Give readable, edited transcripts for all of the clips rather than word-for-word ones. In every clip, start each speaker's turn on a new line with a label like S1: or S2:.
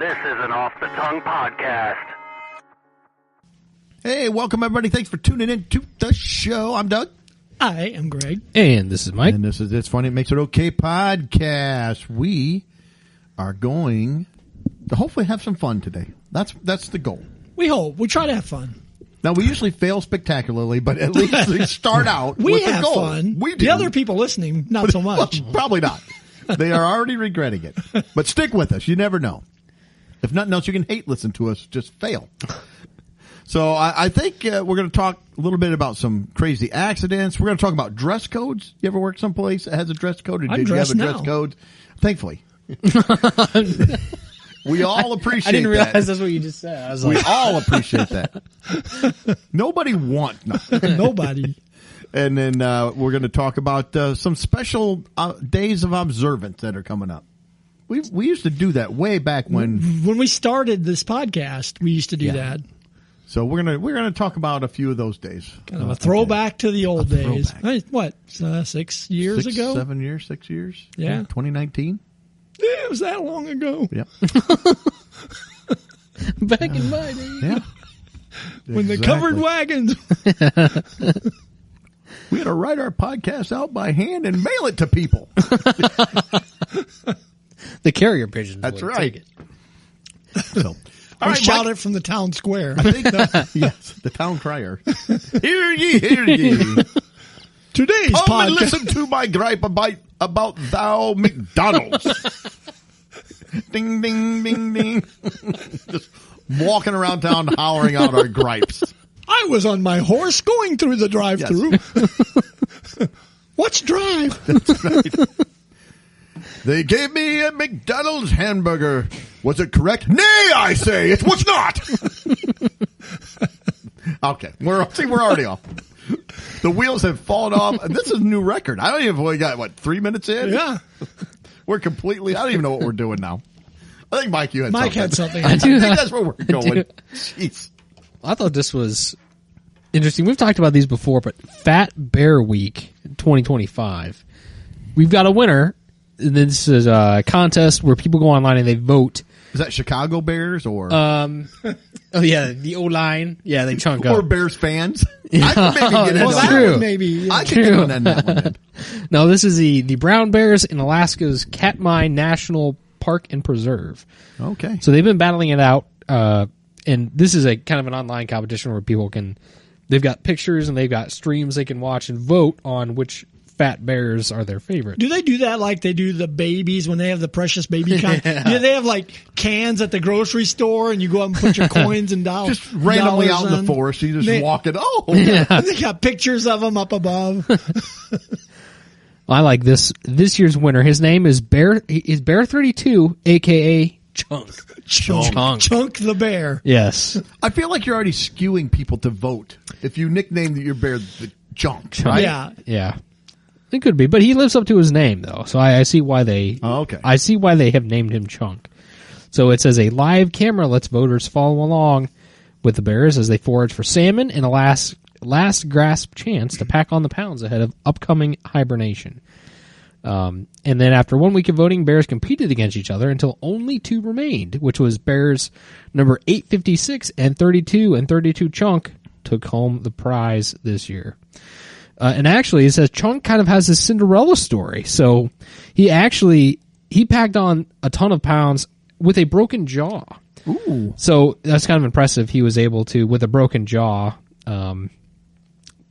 S1: This is an Off the Tongue podcast.
S2: Hey, welcome everybody. Thanks for tuning in to the show. I'm Doug.
S3: I am Greg.
S4: And this is Mike.
S2: And this is It's Funny It Makes It Okay podcast. We are going to hopefully have some fun today. That's the goal.
S3: We hope. We try to have fun.
S2: Now, we usually fail spectacularly, but at least we start out
S3: We
S2: with
S3: have
S2: the goal.
S3: fun.
S2: We do.
S3: The other people listening, not so much.
S2: Well, probably not. They are already regretting it. But stick with us. You never know. If nothing else, you can hate listen to us. Just fail. So I think we're going to talk a little bit about some crazy accidents. We're going to talk about dress codes. You ever work someplace that has a dress code? Or
S3: I'm
S2: did you have a
S3: dressed
S2: dress
S3: now.
S2: code? Thankfully. We all appreciate
S4: I didn't realize
S2: that.
S4: that's what you just said. I was
S2: We
S4: like,
S2: all appreciate that. Nobody wants nothing.
S3: Nobody.
S2: And then we're going to talk about some special days of observance that are coming up. We used to do that way back when.
S3: When we started this podcast, we used to do that.
S2: So we're gonna talk about a few of those days.
S3: Kind of a throwback to the old days.
S2: throwback.
S3: What, 6 years ago?
S2: 7 years, 6 years.
S3: Yeah.
S2: 2019.
S3: Yeah, it was that long ago.
S2: Yep.
S4: back in my day.
S2: Yeah.
S3: When the
S2: Exactly.
S3: covered wagons.
S2: We had to write our podcast out by hand and mail it to people.
S4: The carrier pigeons.
S2: That's
S4: would
S2: right.
S4: take it.
S2: So, all
S3: Or
S2: right,
S3: shout
S2: Mike,
S3: it from the town square.
S2: I think yes, the town crier. Hear ye, hear ye.
S3: Today's
S2: Come and
S3: podcast.
S2: listen to my gripe about thou McDonald's. Ding, ding, ding, ding. Just walking around town hollering out our gripes.
S3: I was on my horse going through the drive-through. What's drive?
S2: That's right. They gave me a McDonald's hamburger. Was it correct? Nay, I say, it was not. Okay, we're already off. The wheels have fallen off. This is a new record. I don't even, we got, 3 minutes in?
S3: Yeah.
S2: We're completely, I don't even know what we're doing now. I think, Mike, you had
S3: Mike
S2: something.
S3: had something.
S4: I
S2: I
S4: do.
S2: think that's where we're going.
S4: do.
S2: Jeez.
S4: I thought this was interesting. We've talked about these before, but Fat Bear Week 2025. We've got a winner. And this is a contest where people go online and they vote.
S2: Is that Chicago Bears or
S4: Oh yeah, the O-line. Yeah, they chunk up.
S2: Bears fans? I can maybe get in
S3: Well,
S2: on
S3: that
S4: true.
S3: one maybe.
S2: I can get on that one. Then.
S4: No, this is the brown bears in Alaska's Katmai National Park and Preserve.
S2: Okay.
S4: So they've been battling it out, and this is a kind of an online competition where people they've got pictures and they've got streams they can watch and vote on which fat bears are their favorite.
S3: Do they do that like they do the babies when they have the precious baby kind? Do they have like cans at the grocery store and you go up and put your coins and dollars?
S2: Just randomly out in the forest, you just walk it. Oh,
S3: They got pictures of them up above.
S4: I like this year's winner. His name is Bear 32, aka Chunk.
S3: Chunk the bear.
S4: Yes.
S2: I feel like you're already skewing people to vote if you nickname your bear the Chunk, right?
S3: Yeah.
S4: Yeah. It could be, but he lives up to his name though, so I see why they.
S2: Oh, okay.
S4: I see why they have named him Chunk. So it says a live camera lets voters follow along with the bears as they forage for salmon in a last grasp chance to pack on the pounds ahead of upcoming hibernation. And then after 1 week of voting, bears competed against each other until only two remained, which was bears number 856 and 32 Chunk took home the prize this year. And actually, it says Chunk kind of has a Cinderella story. So he packed on a ton of pounds with a broken jaw.
S2: Ooh.
S4: So that's kind of impressive. He was able to, with a broken jaw,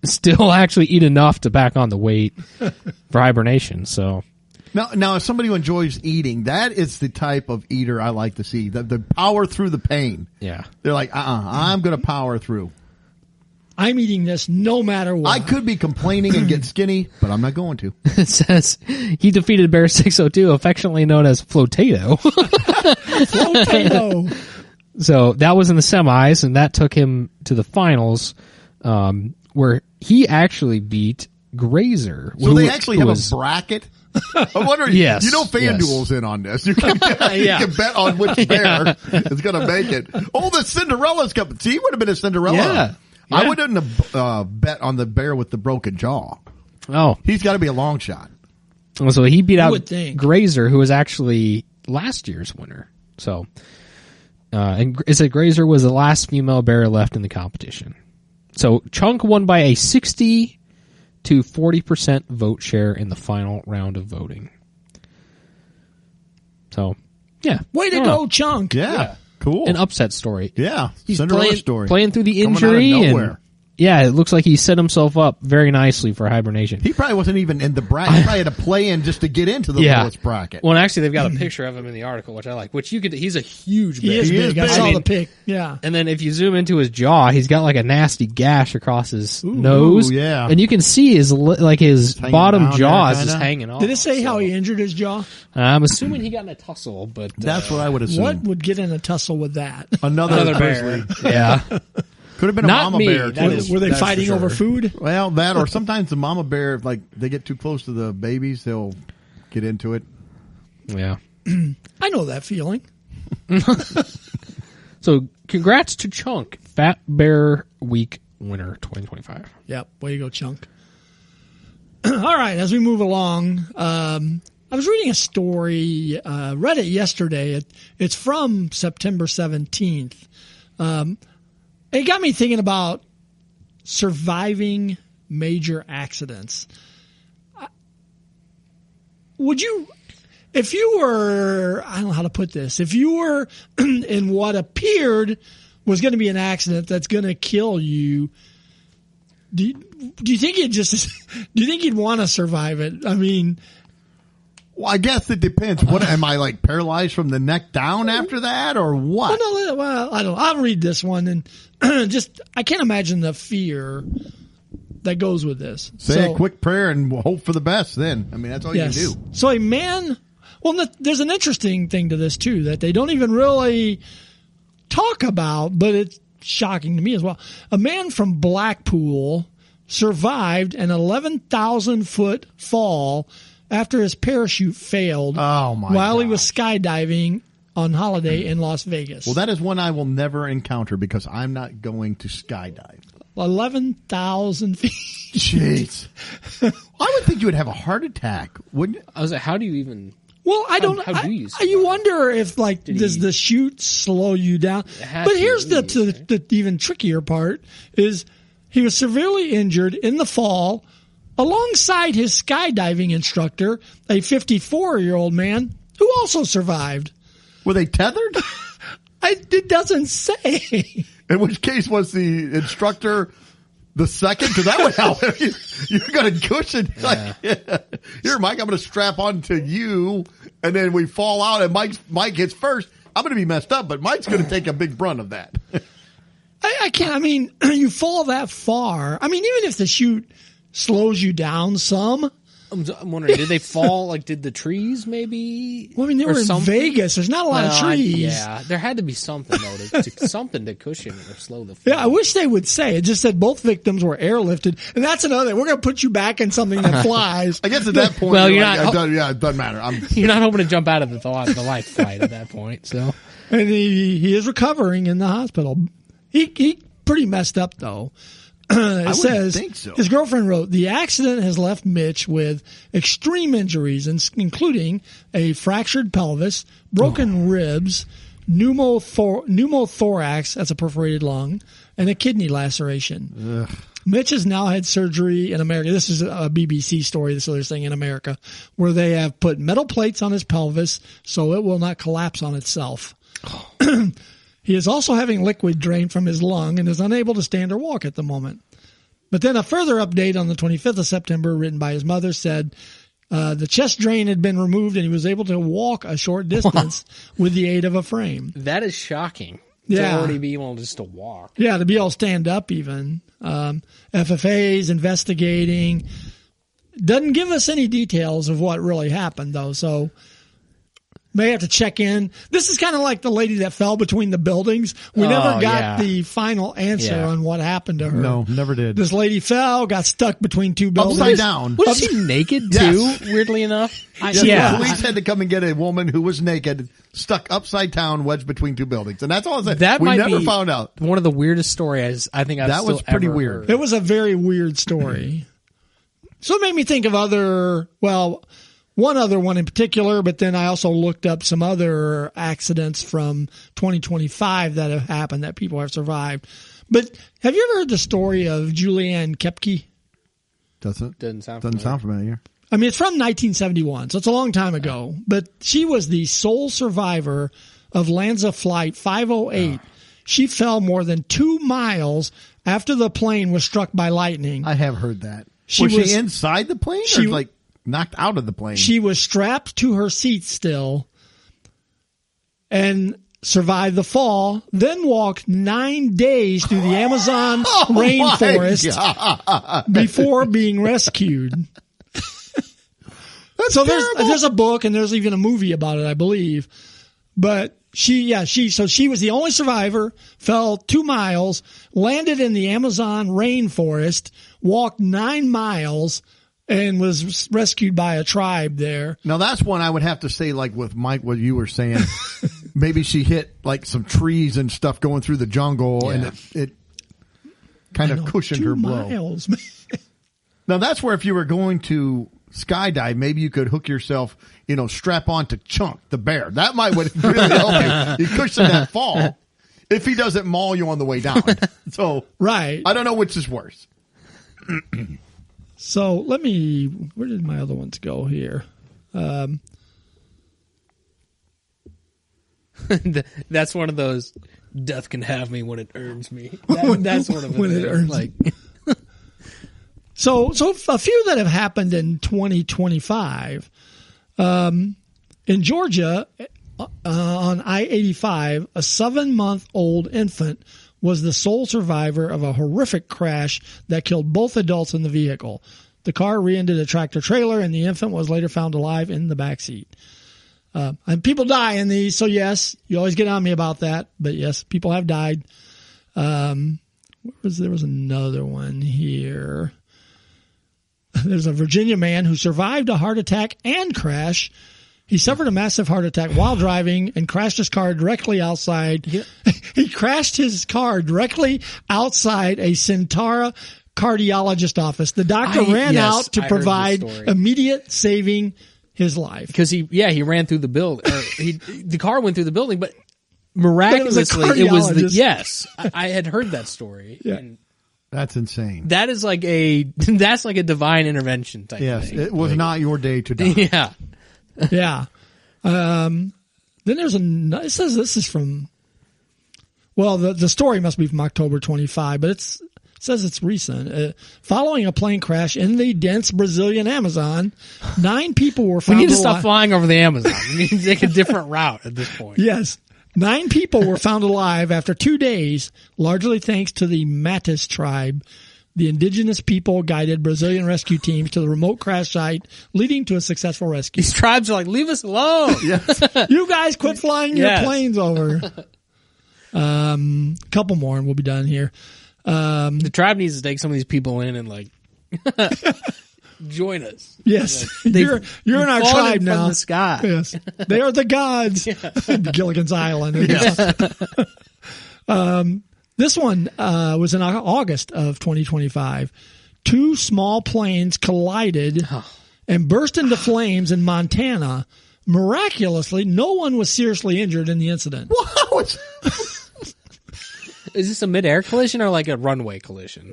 S4: still actually eat enough to pack on the weight for hibernation. So
S2: Now, as somebody who enjoys eating, that is the type of eater I like to see. The power through the pain.
S4: yeah.
S2: They're like, I'm going to power through.
S3: I'm eating this no matter what.
S2: I could be complaining and get skinny, but I'm not going to.
S4: It says he defeated Bear 602, affectionately known as Flotato.
S3: Potato.
S4: So that was in the semis, and that took him to the finals, where he actually beat Grazer.
S2: So they actually have a bracket? I'm wondering,
S4: Yes,
S2: you know FanDuel's in on this. You can, you can bet on which bear is going to make it. Oh, the Cinderella's coming. See, he would have been a Cinderella.
S4: Yeah.
S2: I wouldn't have bet on the bear with the broken jaw.
S4: Oh,
S2: He's got to be a long shot.
S4: so he beat out
S3: would think.
S4: Grazer, who was actually last year's winner. So And it said Grazer was the last female bear left in the competition. So Chunk won by a 60 to 40% vote share in the final round of voting. So, yeah.
S3: Way to go, Chunk.
S2: Yeah. Cool.
S4: An upset story.
S2: Yeah.
S4: He's
S2: Cinderella story.
S4: playing through the
S2: Coming out of
S4: injury.
S2: nowhere.
S4: And, yeah, it looks like he set himself up very nicely for hibernation.
S2: He probably wasn't even in the bracket. He probably had to play in just to get into the lowest bracket.
S4: Well, actually, they've got a picture of him in the article, which I like. Which you could. He's a huge bear.
S3: He is
S2: He
S3: big.
S2: is
S3: I
S2: big.
S3: saw the pic. Yeah.
S4: And then if you zoom into his jaw, he's got like a nasty gash across his nose.
S2: yeah.
S4: And you can see his
S2: hanging
S4: bottom
S2: down
S4: jaw
S2: there,
S4: is just
S2: kinda.
S4: hanging off.
S3: Did it say how
S4: So,
S3: he injured his jaw?
S4: I'm assuming he got in a tussle, but
S2: That's what I would assume.
S3: What would get in a tussle with that?
S2: Another
S4: bear.
S2: grizzly.
S4: Yeah.
S2: Could have been a
S4: Not
S2: mama
S4: me.
S2: bear.
S4: That
S2: Too.
S4: is-
S3: Were they
S4: that's for
S3: fighting
S4: sure.
S3: over food?
S2: Well, that or sometimes the mama bear, if like they get too close to the babies, they'll get into it.
S4: Yeah.
S3: I know that feeling.
S4: So congrats to Chunk, Fat Bear Week winner 2025.
S3: Yep. Way to go, Chunk. All right. As we move along, I was reading a story, read it yesterday. It's from September 17th. It got me thinking about surviving major accidents. Would you, if you were, I don't know how to put this, if you were in what appeared was going to be an accident that's going to kill you, do you think you'd want to survive it? I mean,
S2: Well, I guess it depends. What am I like paralyzed from the neck down after that, or what?
S3: I don't. I'll read this one and just I can't imagine the fear that goes with this.
S2: Say a quick prayer and we'll hope for the best. Then I mean that's all
S3: Yes.
S2: you can do.
S3: So a man. Well, there's an interesting thing to this too that they don't even really talk about, but it's shocking to me as well. A man from Blackpool survived an 11,000-foot fall after his parachute failed
S2: Oh, my
S3: while he was
S2: gosh.
S3: skydiving on holiday in Las Vegas.
S2: Well, that is one I will never encounter because I'm not going to skydive.
S3: 11,000 feet.
S2: Jeez, I would think you would have a heart attack, wouldn't you?
S4: I was like, how do you even?
S3: Well, I don't.
S4: How do you
S3: you wonder if like does
S4: he-
S3: the chute slow you down?
S4: had
S3: But
S4: to
S3: here's
S4: at least,
S3: the even trickier part: is he was severely injured in the fall, alongside his skydiving instructor, a 54-year-old man who also survived.
S2: Were they tethered?
S3: It doesn't say.
S2: In which case was the instructor the second? Because that would help. You're going to cushion. Like, here, Mike, I'm going to strap on to you, and then we fall out, and Mike hits first. I'm going to be messed up, but Mike's going to take a big brunt of that.
S3: I can't. I mean, you fall that far. I mean, even if the chute slows you down some.
S4: I'm wondering, did they fall? Like, did the trees maybe?
S3: Well, I mean, they
S4: or
S3: were in
S4: something?
S3: Vegas. There's not a lot of trees.
S4: Yeah, there had to be something though, something to cushion or slow the fall.
S3: Yeah, I wish they would say. It just said both victims were airlifted, and that's another thing. We're going to put you back in something that flies.
S2: I guess at that point,
S4: Well,
S2: you're
S4: you're
S2: like,
S4: not-
S2: it doesn't matter.
S4: You're not hoping to jump out of the life flight at that point. So
S3: And he is recovering in the hospital. He pretty messed up though. It
S2: would
S3: says
S2: think so.
S3: His girlfriend wrote, the accident has left Mitch with extreme injuries, including a fractured pelvis, broken ribs, pneumothorax, that's a perforated lung, and a kidney laceration. Mitch has now had surgery in America. This is a BBC story, so they're saying in America, where they have put metal plates on his pelvis so it will not collapse on itself. He is also having liquid drained from his lung and is unable to stand or walk at the moment. But then a further update on the 25th of September, written by his mother, said the chest drain had been removed and he was able to walk a short distance with the aid of a frame.
S4: that is shocking.
S3: Yeah.
S4: To already be able just to walk.
S3: Yeah, to be able to stand up even. FFA's investigating. Doesn't give us any details of what really happened, though, so may have to check in. This is kind of like the lady that fell between the buildings. We never got
S4: yeah.
S3: the final answer
S4: Yeah.
S3: on what happened to her.
S2: No, never did.
S3: This lady fell, got stuck between two buildings.
S2: Upside down.
S4: Was she naked
S2: Yes.
S4: too? Weirdly enough.
S2: The police had to come and get a woman who was naked, stuck upside down, wedged between two buildings, and that's all I said.
S4: That
S2: we
S4: might
S2: never
S4: be
S2: found out.
S4: one of the weirdest stories I think I've
S2: That was
S4: still
S2: pretty
S4: ever
S2: weird.
S4: heard.
S3: It was a very weird story. So it made me think of other, well, one other one in particular, but then I also looked up some other accidents from 2025 that have happened that people have survived. But have you ever heard the story of Julianne Kepke?
S4: Doesn't sound
S2: familiar.
S3: I mean, it's from 1971, so it's a long time ago. But she was the sole survivor of Lanza Flight 508. She fell more than 2 miles after the plane was struck by lightning.
S2: I have heard that.
S3: Was
S2: she inside the plane or like knocked out of the plane?
S3: She was strapped to her seat still and survived the fall, then walked 9 days through the Amazon rainforest before being rescued. So there's a book and there's even a movie about it, I believe. But she was the only survivor, fell 2 miles, landed in the Amazon rainforest, walked 9 miles, and was rescued by a tribe there.
S2: Now that's one I would have to say, like with Mike, what you were saying. Maybe she hit like some trees and stuff going through the jungle, and it kind of cushioned her blow.
S3: 2 miles, man.
S2: Now that's where if you were going to skydive, maybe you could hook yourself, strap on to Chunk the bear. That might would really help you. He cushioned that fall if he doesn't maul you on the way down. So
S3: right,
S2: I don't know which is worse.
S3: So where did my other ones go here?
S4: That's one of those, death can have me when it earns me. That's one of
S3: when it earns me. So a few that have happened in 2025. In Georgia, on I-85, a 7-month-old infant was the sole survivor of a horrific crash that killed both adults in the vehicle. The car rear-ended a tractor-trailer, and the infant was later found alive in the back seat. And people die in these, so yes, you always get on me about that, but yes, people have died. There was another one here. There's a Virginia man who survived a heart attack and crash. He suffered a massive heart attack while driving and crashed his car directly outside. Yeah. He crashed his car directly outside a Centara cardiologist office. The doctor ran out to provide immediate saving his life.
S4: Because he ran through the building. The car went through the building, but miraculously it was I had heard that story.
S3: Yeah.
S4: And
S2: that's insane.
S4: That is like a divine intervention type thing.
S2: Yes, it was not your day to die.
S4: Yeah.
S3: Yeah. Then there's it says this is from, the story must be from October 25, but it says it's recent. Following a plane crash in the dense Brazilian Amazon, 9 people were found alive.
S4: We need to stop flying over the Amazon. We need to take a different route at this point.
S3: Yes. 9 people were found alive after 2 days, largely thanks to the Matis tribe. The indigenous people guided Brazilian rescue teams to the remote crash site, leading to a successful rescue.
S4: These tribes are like, leave us alone.
S2: Yes.
S3: You guys quit flying your planes over. Couple more and we'll be done here.
S4: The tribe needs to take some of these people in and join us.
S3: Yes. You're in our tribe now.
S4: From the sky.
S3: Yes. They are the gods. Gilligan's Island.
S2: Yes.
S3: This one was in August of 2025. 2 small planes collided and burst into flames in Montana. Miraculously, no one was seriously injured in the incident.
S2: Wow.
S4: Is this a mid-air collision or like a runway collision?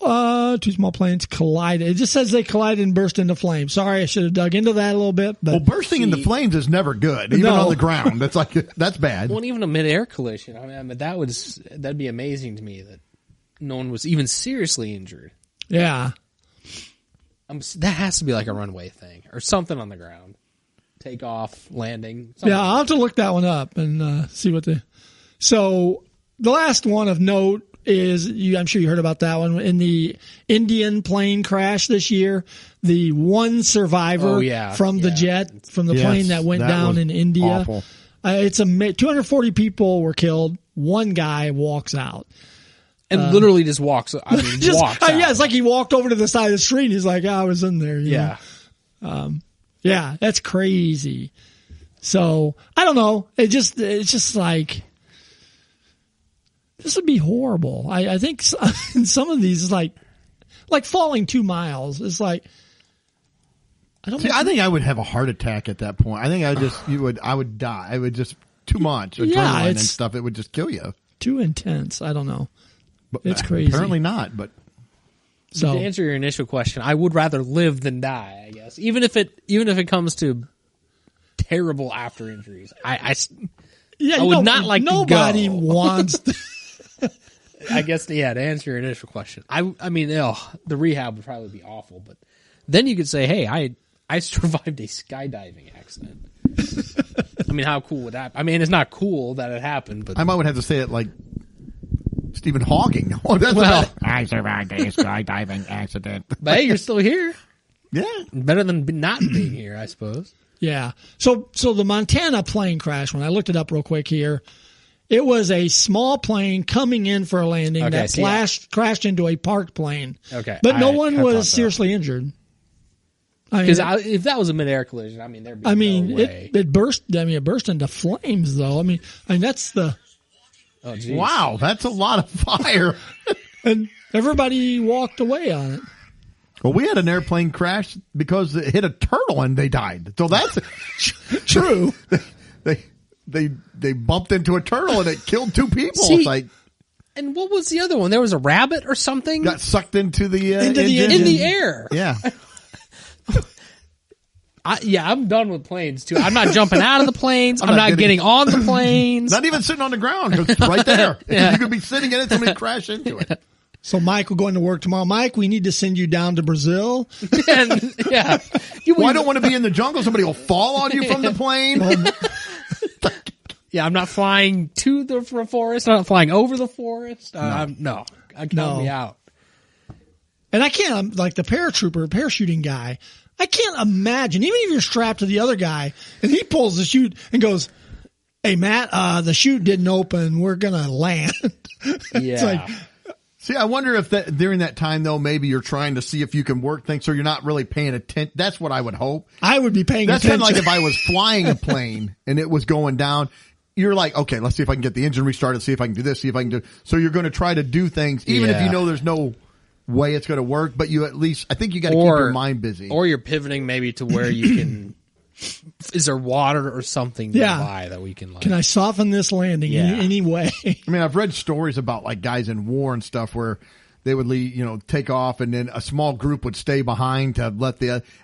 S3: 2 small planes collided. It just says they collided and burst into flames. Sorry, I should have dug into that a little bit. But
S2: bursting into flames is never good, even on the ground. That's bad.
S4: Well, even a mid-air collision. I mean, that'd be amazing to me that no one was even seriously injured.
S3: Yeah,
S4: that has to be like a runway thing or something on the ground, takeoff, landing.
S3: Yeah, I'll have to look that one up and see what So the last one of note is, I'm sure you heard about that one, in the Indian plane crash this year, the one survivor from the jet, from the plane that went down in India.
S2: Awful.
S3: 240 people were killed. One guy walks out.
S4: And literally just walks. I mean, walks out.
S3: Yeah, it's like he walked over to the side of the street. And he's like, I was in there. You know? Yeah, that's crazy. So I don't know. It's just like, this would be horrible. I think in some of these is like falling 2 miles. It's like, I don't.
S2: See, I think I would have a heart attack at that point. I think I would die. I would just too much adrenaline and
S3: it's
S2: stuff. It would just kill you.
S3: too intense. I don't know.
S2: But
S3: It's crazy.
S2: Apparently not. But
S3: So
S4: To answer your initial question, I would rather live than die, I guess. Even if it comes to terrible after injuries. I would not like to
S3: nobody
S4: go.
S3: wants.
S4: I guess, yeah, to answer your initial question. I mean, the rehab would probably be awful, but then you could say, hey, I survived a skydiving accident. I mean, how cool would that be? I mean, it's not cool that it happened, but
S2: I might have to say it like Stephen Hawking. Oh, that's
S4: well,
S2: I survived a skydiving accident.
S4: but hey, you're still here.
S2: Yeah.
S4: Better than not being here, I suppose.
S3: Yeah. So the Montana plane crash, when I looked it up real quick here, it was a small plane coming in for a landing
S4: Okay,
S3: that crashed into a parked plane.
S4: Okay.
S3: But no
S4: I
S3: one
S4: thought
S3: was
S4: so.
S3: seriously injured.
S4: Because if that was a midair collision, I mean, there'd be no way.
S3: it burst. I mean, it burst into flames, though. I mean, that's the
S4: Oh, geez.
S2: Wow, that's a lot of fire.
S3: and everybody walked away on it.
S2: Well, we had an airplane crash because it hit a turtle and they died. So that's
S3: True.
S2: they bumped into a turtle and it killed 2 people.
S4: See,
S2: It's like
S4: And what was the other one? There was a rabbit or something
S2: got sucked into the
S3: Into the
S2: engine.
S4: in the air.
S2: Yeah.
S4: I'm done with planes too. I'm not jumping out of the planes. I'm
S2: not
S4: not
S2: getting-
S4: getting on the planes.
S2: Not even sitting on the ground. 'Cause it's right there.
S4: Yeah.
S2: You could be sitting in it, somebody crash into it.
S3: So Mike will go into work tomorrow. Mike, we need to send you down to Brazil.
S4: And, yeah.
S2: Well, I don't want to be in the jungle. Somebody will fall on you from the plane.
S4: Yeah, I'm not flying to the forest. I'm not flying over the forest. No. Count
S3: No.
S4: me out.
S3: And I can't, like the parachuting guy, I can't imagine, even if you're strapped to the other guy and he pulls the chute and goes, hey, Matt, the chute didn't open. We're going to land.
S4: Yeah.
S3: like-
S2: See, I wonder if that during that time, though, maybe you're trying to see if you can work things so you're not really paying attention. That's what I would hope.
S3: I would be paying
S2: That's kind
S3: attention.
S2: of like if I was flying a plane and it was going down. You're like, okay, let's see if I can get the engine restarted, see if I can do this, see if I can do. So you're going to try to do things, even if
S4: Yeah.
S2: you know there's no way it's going to work, but you at least, I think you got to keep your mind busy.
S4: Or you're pivoting maybe to where you can. Is there water or something
S3: Yeah.
S4: nearby that we can like?
S3: Can I soften this landing
S4: Yeah.
S3: in any way?
S2: I mean, I've read stories about like guys in war and stuff where they would take off and then a small group would stay behind to let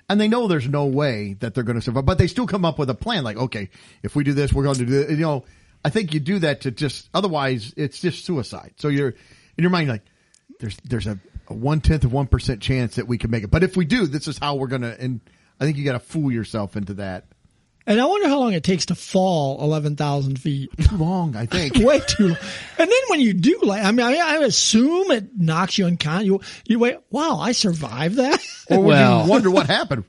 S2: and they know there's no way that they're going to survive, but they still come up with a plan. Like, okay, if we do this, we're going to do this. I think you do that to just, otherwise it's just suicide. So you're in your mind, like there's a 1/10 of 1% chance that we can make it. But if we do, this is how we're going to, and I think you got to fool yourself into that.
S3: And I wonder how long it takes to fall 11,000 feet.
S2: Too long, I think.
S3: Way too long. And then when you do land, I mean, I assume it knocks you unconscious. You wait, wow, I survived that?
S2: Or would
S4: Well-
S2: you wonder what happened?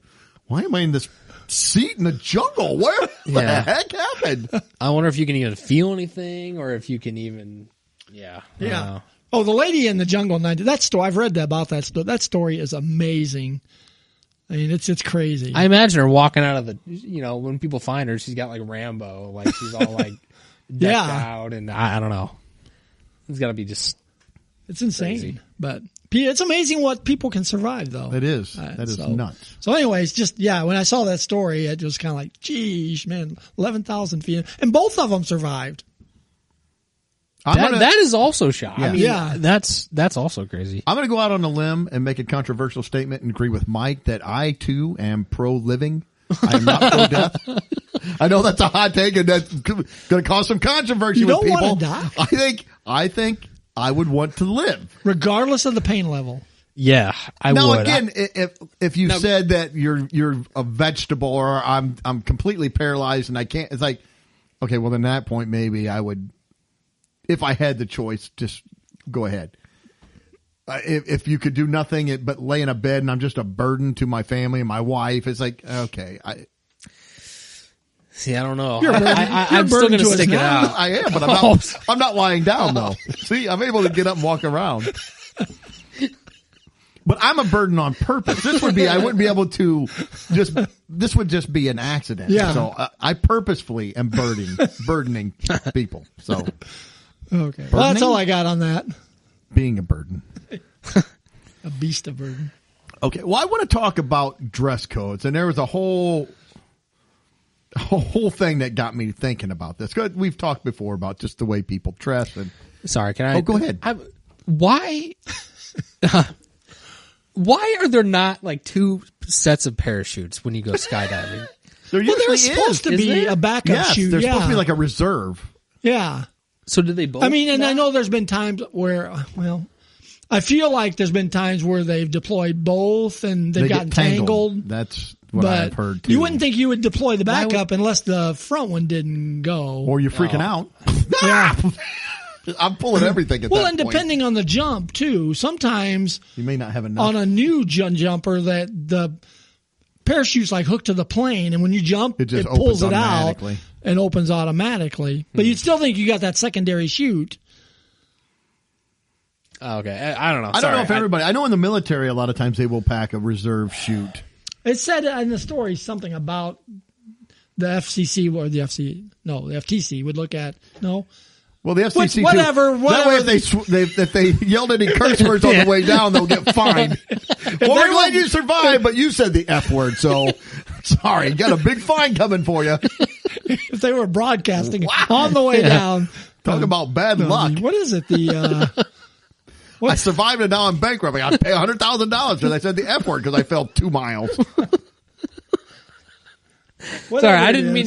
S2: Why am I in this seat in the jungle? Where the
S4: Yeah.
S2: heck happened?
S4: I wonder if you can even feel anything, or if you can even. Yeah. I don't know.
S3: Oh, the lady in the jungle 90. That story, I've read about that story. That story is amazing. I mean, it's crazy.
S4: I imagine her walking out of the. When people find her, she's got like Rambo, like she's all like decked
S3: Yeah.
S4: out, and I don't know. It's got to be just.
S3: It's insane.
S4: Crazy.
S3: But it's amazing what people can survive, though.
S2: It is. That is nuts.
S3: So anyways, when I saw that story, it was kind of like, geez, man, 11,000 feet. And both of them survived.
S4: That is also shocking. I mean,
S3: Yeah.
S4: that's also crazy.
S2: I'm going to go out on a limb and make a controversial statement and agree with Mike that I, too, am pro-living. I am not pro-death. I know that's a hot take and that's going to cause some controversy
S3: You
S2: with
S3: don't
S2: people.
S3: wanna die.
S2: I think I would want to live.
S3: Regardless of the pain level.
S4: Yeah, I
S2: Now,
S4: would.
S2: again, if you said that you're a vegetable or I'm completely paralyzed and I can't, it's like, okay, well, then at that point, maybe I would, if I had the choice, just go ahead. If you could do nothing but lay in a bed and I'm just a burden to my family and my wife, it's like, okay,
S4: See, I don't know.
S3: You're a burden- you're a
S4: I'm still
S3: burden
S4: going to
S3: to us
S4: stick it
S3: now.
S4: out.
S2: I am, but
S4: Oh.
S2: I'm not lying down though. See, I'm able to get up and walk around. But I'm a burden on purpose. I wouldn't be able to this would just be an accident.
S3: Yeah.
S2: So I purposefully am burdening people. So
S3: Okay. Well, that's all I got on that.
S2: being a burden.
S3: A beast of burden.
S2: Okay, well, I want to talk about dress codes, and there was a whole thing that got me thinking about this. We've talked before about just the way people dress. And
S4: Sorry, can I?
S2: Oh, go ahead.
S4: Why? Why are there not like two sets of parachutes when you go skydiving?
S2: there
S3: Well,
S2: usually
S3: there's supposed to
S4: is
S3: be
S4: there?
S3: a backup
S2: Yes,
S3: chute.
S2: there's
S3: Yeah.
S2: supposed to be like a reserve.
S3: Yeah.
S4: So did they both?
S3: I mean, and I
S4: not?
S3: know there's been times where, well, I feel like there's been times where they've deployed both and they've
S2: They
S3: gotten
S2: get
S3: tangled.
S2: That's what
S3: But
S2: I've heard too.
S3: you wouldn't think you would deploy the
S4: Why would-
S3: backup unless the front one didn't go.
S2: or you're freaking out.
S3: yeah.
S2: I'm pulling everything at
S3: Well,
S2: that
S3: and
S2: point.
S3: depending on the jump too, sometimes
S2: You may not have enough.
S3: on a new jumper that the parachute's like hooked to the plane, and when you jump,
S2: It
S3: it,
S2: just
S3: pulls
S2: opens
S3: it out
S2: automatically.
S3: and opens automatically. But you'd still think you got that secondary chute.
S4: Oh, okay, I don't know.
S2: I don't know if everybody. I know in the military, a lot of times they will pack a reserve chute.
S3: It said in the story something about the FCC or the FTC would look at
S2: Well, the FCC
S3: whatever-
S2: too. That way, if they yelled any curse words on the way down, they'll get fined. Well, we're glad you survived, but you said the F word, so sorry, got a big fine coming for you.
S3: if they were broadcasting on the way down.
S2: Talk about bad luck.
S3: What is it? The
S2: I survived and now I'm bankrupt. I got to pay $100,000 because I said the F word because I fell 2 miles.
S4: Sorry, I didn't mean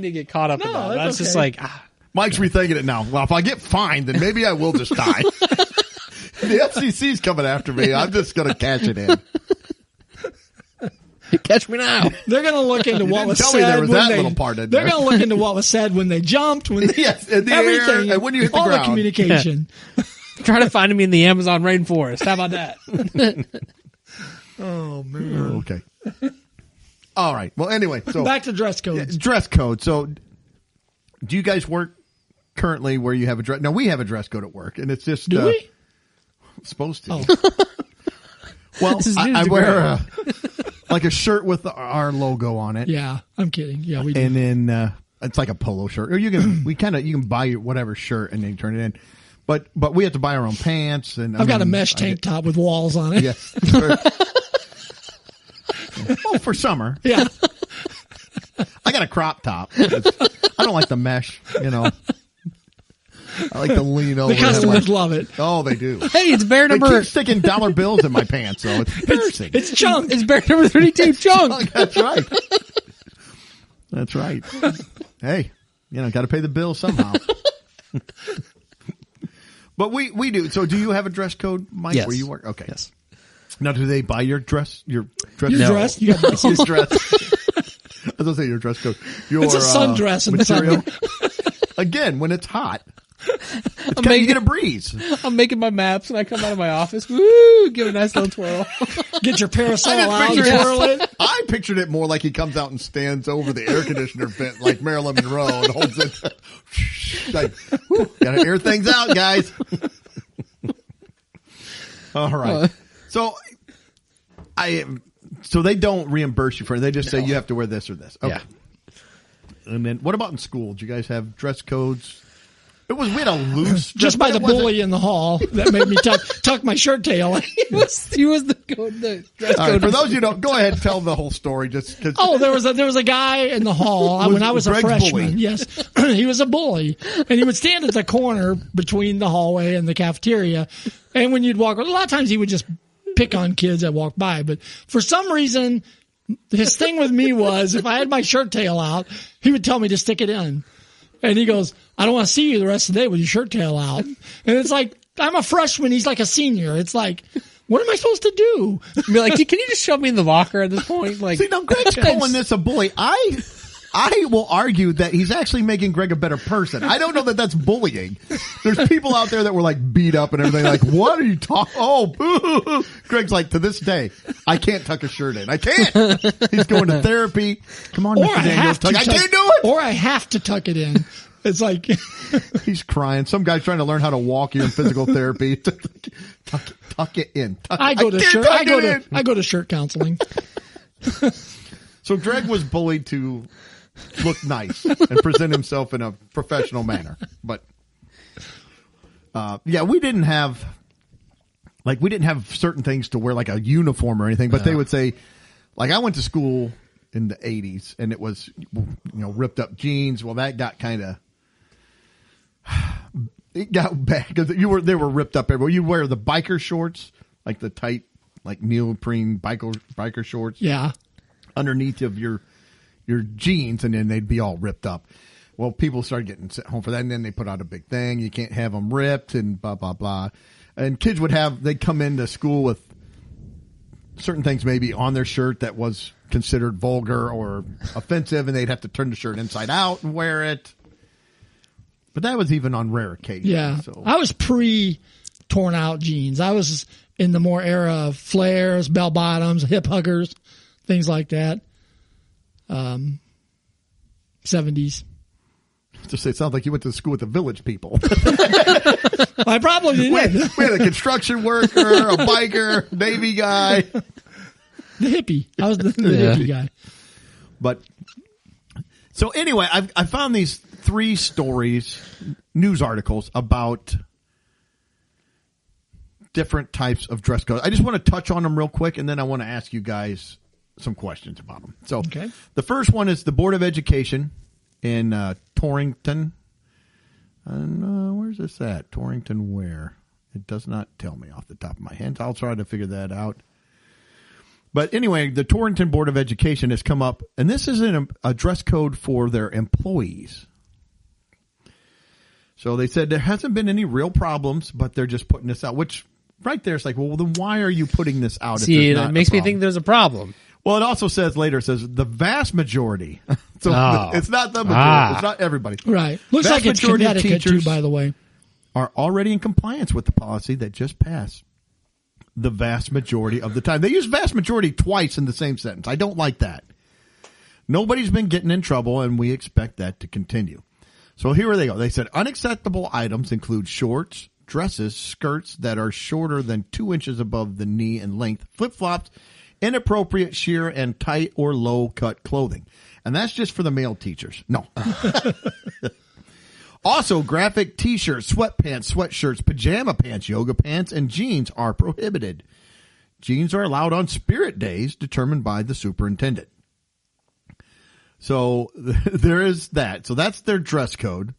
S4: to get caught up in
S3: No,
S4: that.
S3: that's
S4: That's just
S3: okay.
S4: like
S2: Mike's rethinking it now. Well, if I get fined, then maybe I will just die. The FCC's coming after me. I'm just going to cash it in.
S4: catch me now.
S3: They're going to look into what
S2: didn't
S3: was
S2: tell
S3: said.
S2: me there was
S3: when
S2: that
S3: they,
S2: little part in
S3: They're
S2: there.
S3: going to look into what was said when they jumped, when they,
S2: Yes, in the
S3: everything,
S2: air, and when you hit the
S3: all
S2: ground.
S3: the communication.
S4: Try to find me in the Amazon rainforest. How about that?
S3: Oh man!
S2: Okay. All right. Well, anyway, so
S3: Back to dress codes.
S2: dress code. So, do you guys work currently where you have a dress? No, we have a dress code at work, and it's just
S3: Do we?
S2: supposed to.
S3: Oh.
S2: Well,
S4: This is
S2: I
S4: news to
S2: wear like a shirt with our logo on it,
S3: Yeah, I'm kidding. Yeah, we do.
S2: and then it's like a polo shirt, or you can buy whatever shirt and then turn it in. But we have to buy our own pants, and
S3: I've got a mesh tank top with walls on it.
S2: Yes. Well, for summer.
S3: Yeah.
S2: I got a crop top. I don't like the mesh, I like to lean over.
S3: The
S2: and have
S3: customers
S2: my-
S3: love it.
S2: Oh, they do.
S4: Hey, it's bear
S2: They
S4: number.
S2: keep sticking dollar bills in my pants, so it's embarrassing.
S3: It's junk.
S4: It's bear number 32. Chunk.
S2: That's right. That's right. Hey, got to pay the bill somehow. But we do. So, do you have a dress code, Mike?
S4: Yes.
S2: Where you work? Okay.
S4: Yes.
S2: Now, do they buy your dress? Your dress?
S3: You're
S4: No.
S3: dressed. You got
S2: His dress. I was going to say your dress code. Your,
S3: It's a sundress in the
S2: material.
S3: summer.
S2: Again, when it's hot,
S4: I'm
S2: you get a breeze.
S4: I'm making my maps and I come out of my office. Woo! Give a nice little twirl.
S3: Get your parasol
S2: I just
S3: out and
S2: pictured it-
S3: twirl it.
S2: I pictured it more like he comes out and stands over the air conditioner vent like Marilyn Monroe and holds it. Like, whew, gotta air things out, guys. All right. So they don't reimburse you for it. They just say you have to wear this or this. Okay.
S4: Yeah.
S2: And then what about in school? Did you guys have dress codes? We had a loose
S3: Just by the bully in the hall that made me tuck my shirt tail.
S4: He was the dress
S2: All right,
S4: code.
S2: for those of you who don't, go ahead and tell the whole story. Just cause
S3: Oh, there was a guy in the hall when I was a
S2: Greg's
S3: freshman.
S2: bully.
S3: Yes, he was a bully, and he would stand at the corner between the hallway and the cafeteria. And when you'd walk, a lot of times he would just pick on kids that walked by. But for some reason, his thing with me was if I had my shirt tail out, he would tell me to stick it in. And he goes, I don't want to see you the rest of the day with your shirt tail out. And it's like, I'm a freshman. He's like a senior. It's like, what am I supposed to do?
S4: Be like, can you just shove me in the locker at this point? Like,
S2: See, now Greg's calling this a bully. I will argue that he's actually making Greg a better person. I don't know that that's bullying. There's people out there that were like beat up and everything. Like, what are you talking? Oh, boo. Greg's like, to this day, I can't tuck a shirt in. I can't. He's going to therapy. Come on,
S3: Or
S2: Mr.
S3: I
S2: Daniels.
S3: have to
S2: I can't do it.
S3: Or I have to tuck it in. It's like,
S2: He's crying. Some guy's trying to learn how to walk you in physical therapy. Tuck it in.
S3: I go to shirt counseling.
S2: So Greg was bullied to look nice and present himself in a professional manner. But, we didn't have like we didn't have certain things to wear like a uniform or anything, but they would say, like I went to school in the 80s and it was, ripped up jeans. Well, that got it got bad because they were ripped up everywhere. You'd wear the biker shorts, like the tight, like neoprene biker shorts.
S3: Yeah.
S2: Underneath of your jeans, and then they'd be all ripped up. Well, people started getting sent home for that, and then they put out a big thing. You can't have them ripped and blah, blah, blah. And kids they'd come into school with certain things maybe on their shirt that was considered vulgar or offensive, and they'd have to turn the shirt inside out and wear it. But that was even on rare occasions.
S3: Yeah.
S2: So.
S3: I was pre-torn out jeans. I was in the more era of flares, bell bottoms, hip huggers, things like that. 70s.
S2: Just say it sounds like you went to school with the village people.
S3: I probably did.
S2: We had a construction worker, a biker, Navy guy.
S3: The hippie. I was the hippie guy.
S2: But so anyway, I found these 3 news articles about different types of dress codes. I just want to touch on them real quick, and then I want to ask you guys some questions about them. So The first one is the Board of Education in Torrington. Where's this at? Torrington where? It does not tell me off the top of my head. I'll try to figure that out. But anyway, the Torrington Board of Education has come up, and this is a dress code for their employees. So they said there hasn't been any real problems, but they're just putting this out, which right there is like, well, then why are you putting this out?
S4: See, it makes me think there's a problem.
S2: Well, it also says the vast majority. So it's not the majority. It's not everybody.
S3: Right. Looks
S2: vast
S3: like it's Connecticut too, by the way.
S2: Are already in compliance with the policy that just passed. The vast majority of the time. They use vast majority twice in the same sentence. I don't like that. Nobody's been getting in trouble, and we expect that to continue. So here they go. They said unacceptable items include shorts, dresses, skirts that are shorter than 2 inches above the knee in length, flip-flops, inappropriate sheer and tight or low-cut clothing. And that's just for the male teachers. No. Also, graphic T-shirts, sweatpants, sweatshirts, pajama pants, yoga pants, and jeans are prohibited. Jeans are allowed on spirit days determined by the superintendent. So there is that. So that's their dress code.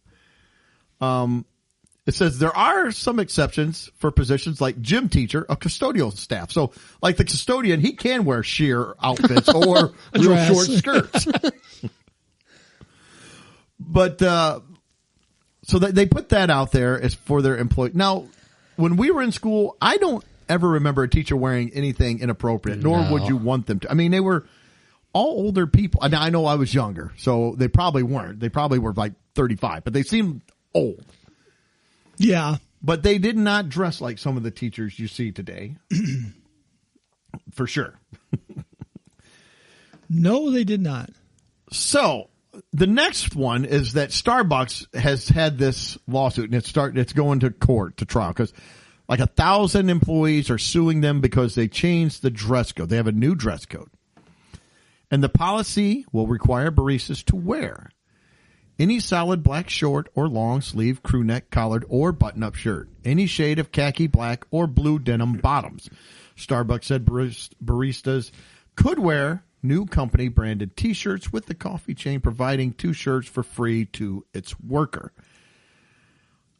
S2: It says there are some exceptions for positions like gym teacher, a custodial staff. So like the custodian, he can wear sheer outfits or real short skirts. But so they put that out there as for their employee. Now, when we were in school, I don't ever remember a teacher wearing anything inappropriate, nor would you want them to. I mean, they were all older people. I know I was younger, so they probably weren't. They probably were like 35, but they seemed old.
S3: Yeah.
S2: But they did not dress like some of the teachers you see today. For sure.
S3: No, they did not.
S2: So the next one is that Starbucks has had this lawsuit, and it's going to court to trial because like 1,000 employees are suing them because they changed the dress code. They have a new dress code. And the policy will require baristas to wear any solid black short or long sleeve crew neck collared or button up shirt, any shade of khaki black or blue denim bottoms. Starbucks said baristas could wear new company branded T-shirts with the coffee chain providing 2 shirts for free to its worker.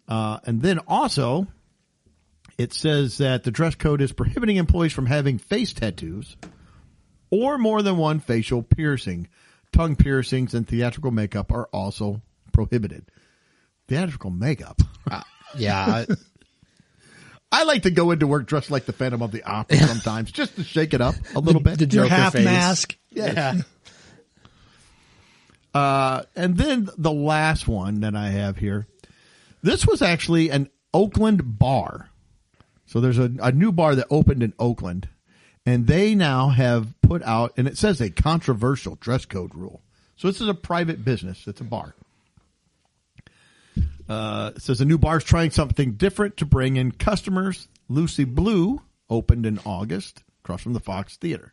S2: And then also it says that the dress code is prohibiting employees from having face tattoos or more than one facial piercing. Tongue piercings and theatrical makeup are also prohibited. Theatrical makeup?
S4: Yeah.
S2: I like to go into work dressed like the Phantom of the Opera sometimes, just to shake it up a little bit.
S4: The
S3: Your
S4: Joker
S3: half
S4: face.
S3: mask.
S2: Yeah. And then the last one that I have here. This was actually an Oakland bar. So there's a new bar that opened in Oakland. And they now have put out, and it says a controversial dress code rule. So this is a private business. It's a bar. It says a new bar is trying something different to bring in customers. Lucy Blue opened in August across from the Fox Theater.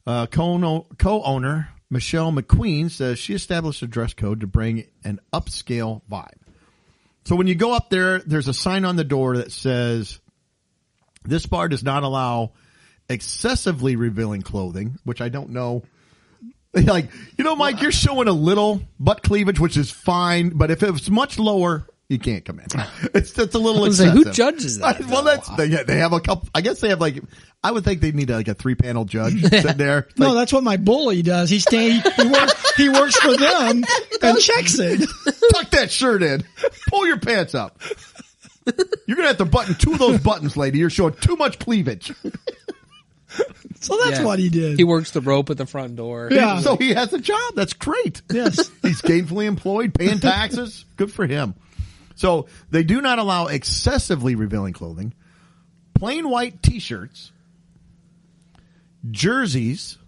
S2: Co-owner Michelle McQueen says she established a dress code to bring an upscale vibe. So when you go up there, there's a sign on the door that says This bar does not allow excessively revealing clothing, which I don't know. Like, Mike, you're showing a little butt cleavage, which is fine, but if it's much lower, you can't come in. It's a little excessive.
S4: Who judges that?
S2: They have a couple. I guess they have I would think they need a 3-panel judge sitting there.
S3: No, that's what my bully does. He works for them and checks it.
S2: Tuck that shirt in. Pull your pants up. You're gonna have to button 2 of those buttons, lady. You're showing too much cleavage.
S3: So that's what he did.
S4: He works the rope at the front door.
S3: Yeah.
S2: So he has a job. That's great.
S3: Yes.
S2: He's gainfully employed, paying taxes. Good for him. So they do not allow excessively revealing clothing, plain white T-shirts, jerseys,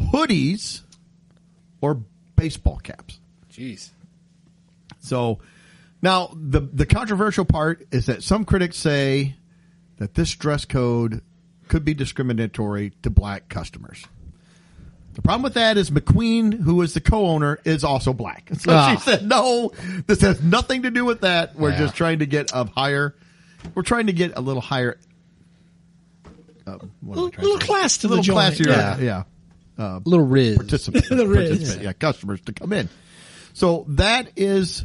S2: hoodies, or baseball caps.
S4: Jeez.
S2: So now the controversial part is that some critics say that this dress code could be discriminatory to black customers. The problem with that is McQueen, who is the co-owner, is also black. So she said, no, this has nothing to do with that. We're just trying to get we're trying to get a little higher.
S3: Little class to the joint.
S2: Classier,
S4: Little Riz.
S2: Participant, customers to come in. So that is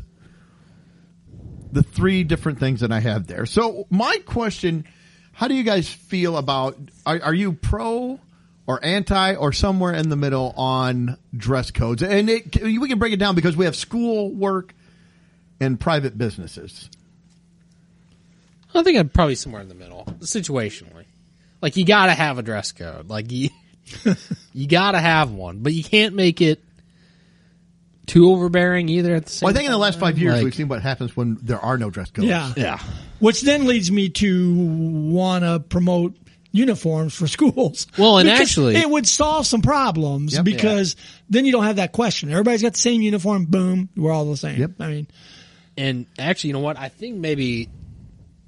S2: the 3 different things that I have there. So my question, how do you guys feel about, are you pro or anti or somewhere in the middle on dress codes? And we can break it down because we have school, work, and private businesses.
S4: I think I'm probably somewhere in the middle, situationally. Like, you gotta have a dress code. Like, you gotta have one, but you can't make it too overbearing either at the same time.
S2: Well, I think in the last 5 years, we've seen what happens when there are no dress codes.
S3: Yeah. Which then leads me to want to promote uniforms for schools.
S4: Well, and
S3: because
S4: actually,
S3: it would solve some problems because then you don't have that question. Everybody's got the same uniform. Boom. We're all the same.
S2: Yep.
S3: I mean,
S4: and actually, you know what? I think maybe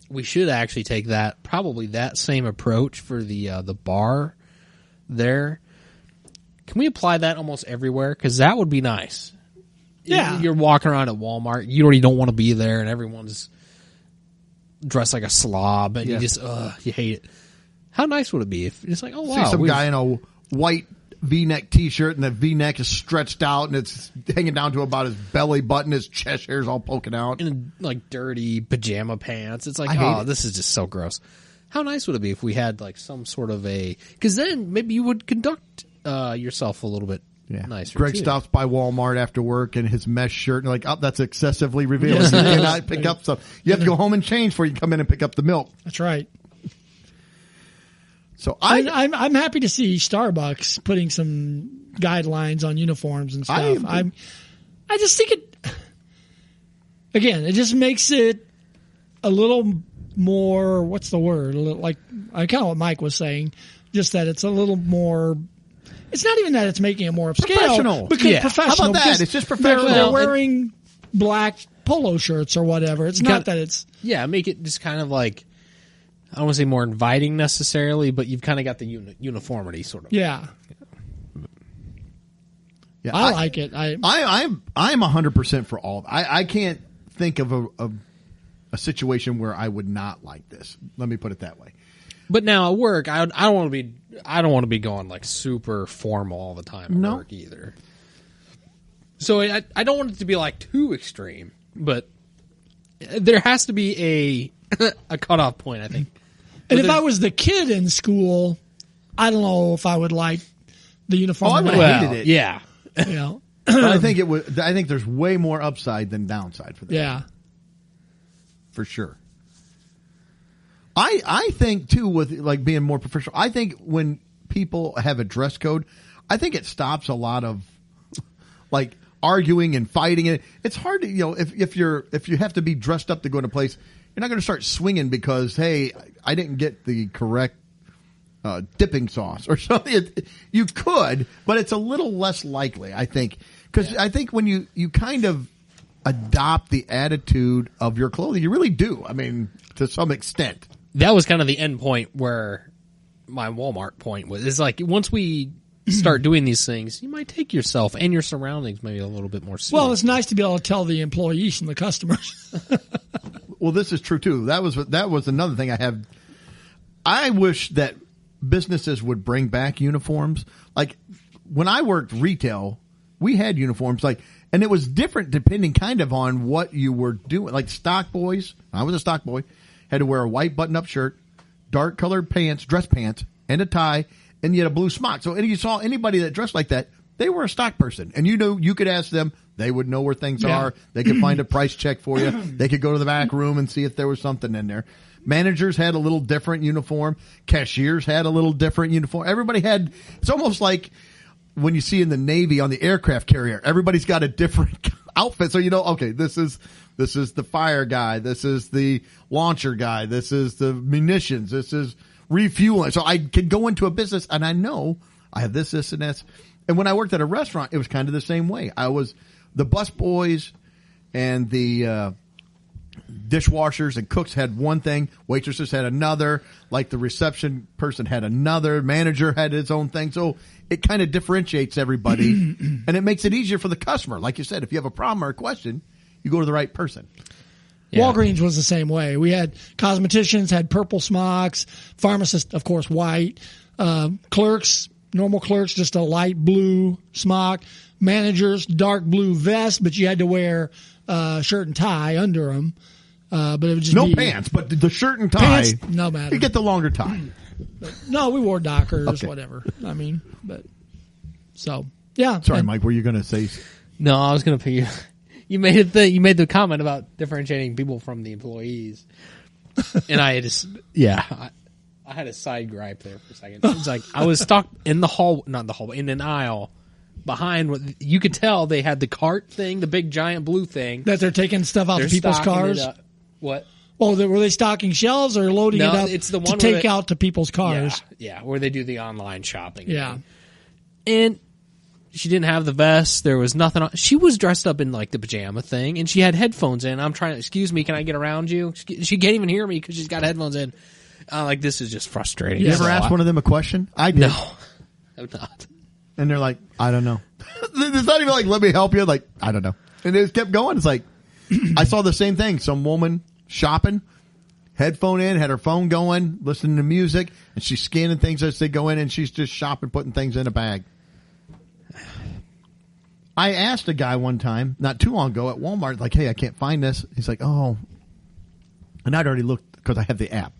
S4: we should actually take probably that same approach for the bar there. Can we apply that almost everywhere? Because that would be nice.
S3: Yeah.
S4: You're walking around at Walmart. You already don't want to be there, and everyone's dressed like a slob, and you just, you hate it. How nice would it be if it's like, oh, wow.
S2: See some guy in a white V-neck T-shirt, and the V-neck is stretched out, and it's hanging down to about his belly button. His chest hair's all poking out.
S4: In, like, dirty pajama pants. It's like,
S2: I hate it.
S4: this is just so gross. How nice would it be if we had, like, some sort of because then maybe you would conduct yourself a little bit nicer.
S2: Greg
S4: too.
S2: stops by Walmart after work in his mesh shirt, and that's excessively revealing. You cannot pick up stuff. You have to go home and change before you come in and pick up the milk.
S3: that's right.
S2: So
S3: I'm happy to see Starbucks putting some guidelines on uniforms and stuff. I just think it just makes it a little more, what's the word? Like, I kind of what Mike was saying, just that it's a little more, it's not even that it's making it more upscale.
S2: Professional.
S3: Because professional.
S2: How about that? It's just professional.
S3: They're wearing black polo shirts or whatever. It's not that it's.
S4: Yeah, make it just kind of like, I don't want to say more inviting necessarily, but you've kind of got the uniformity sort of.
S3: Yeah.
S2: Yeah,
S3: I like it.
S2: I'm 100% for all. I can't think of a situation where I would not like this. Let me put it that way.
S4: But now at work, I don't want to be going like super formal all the time at work either. So I don't want it to be like too extreme, but there has to be a cutoff point, I think.
S3: And if I was the kid in school, I don't know if I would like the uniform.
S2: Oh, I would have hated it.
S4: Yeah.
S3: You know?
S2: But I think there's way more upside than downside for that.
S3: Yeah.
S2: For sure. I think too, with like being more professional, I think when people have a dress code, I think it stops a lot of like arguing and fighting. It's hard to, if you have to be dressed up to go to a place, you're not going to start swinging because, hey, I didn't get the correct dipping sauce or something. You could, but it's a little less likely, I think. Because I think when you kind of adopt the attitude of your clothing, you really do. I mean, to some extent.
S4: That was kind of the end point where my Walmart point was. It's like once we start doing these things, you might take yourself and your surroundings maybe a little bit more seriously.
S3: Well, it's nice to be able to tell the employees and the customers.
S2: Well, this is true too. That was another thing I have. I wish that businesses would bring back uniforms. Like when I worked retail, we had uniforms and it was different depending kind of on what you were doing. Like stock boys, I was a stock boy, had to wear a white button-up shirt, dark colored pants, dress pants, and a tie, and you had a blue smock. So you saw anybody that dressed like that, they were a stock person. And you knew you could ask them. They would know where things are. They could find a price check for you. They could go to the back room and see if there was something in there. Managers had a little different uniform. Cashiers had a little different uniform. Everybody had, it's almost like when you see in the Navy on the aircraft carrier, everybody's got a different outfit. So you know, okay, this is the fire guy. This is the launcher guy. This is the munitions. This is refueling. So I could go into a business and I know I have this, and this. And when I worked at a restaurant, it was kind of the same way. I was the bus boys and the dishwashers and cooks had one thing. Waitresses had another. Like the reception person had another. Manager had his own thing. So it kind of differentiates everybody and it makes it easier for the customer. Like you said, if you have a problem or a question, you go to the right person.
S3: Yeah. Walgreens was the same way. We had cosmeticians had purple smocks, pharmacists, of course, white, clerks, normal clerks, just a light blue smock, managers, dark blue vest, but you had to wear shirt and tie under them. But it would just
S2: no pants, but the shirt and tie.
S3: Pants, no matter.
S2: You get the longer tie.
S3: No, we wore Dockers, whatever. I mean, but so yeah.
S2: Sorry, Mike. Were you going to say?
S4: No, I was going to pick you. You made the comment about differentiating people from the employees, and I just I had a side gripe there for a second. It's like I was stuck in in an aisle behind what you could tell they had the cart thing, the big giant blue thing
S3: that they're taking stuff out of people's cars.
S4: What?
S3: Oh, were they stocking shelves or loading it up
S4: it's the one
S3: to take out to people's cars?
S4: Yeah, where they do the online shopping.
S3: Yeah.
S4: And she didn't have the vest. There was nothing on. She was dressed up in like the pajama thing, and she had headphones in. I'm trying to, excuse me, can I get around you? She can't even hear me because she's got headphones in. Like, this is just frustrating.
S2: You ever asked one of them a question? I did.
S4: No, I'm not.
S2: And they're like, I don't know. It's not even like, let me help you. Like, I don't know. And they just kept going. It's like, I saw the same thing. Some woman shopping, headphone in, had her phone going, listening to music, and she's scanning things as they go in, and she's just shopping, putting things in a bag. I asked a guy one time, not too long ago at Walmart, like, hey, I can't find this. He's like, oh. And I'd already looked because I have the app.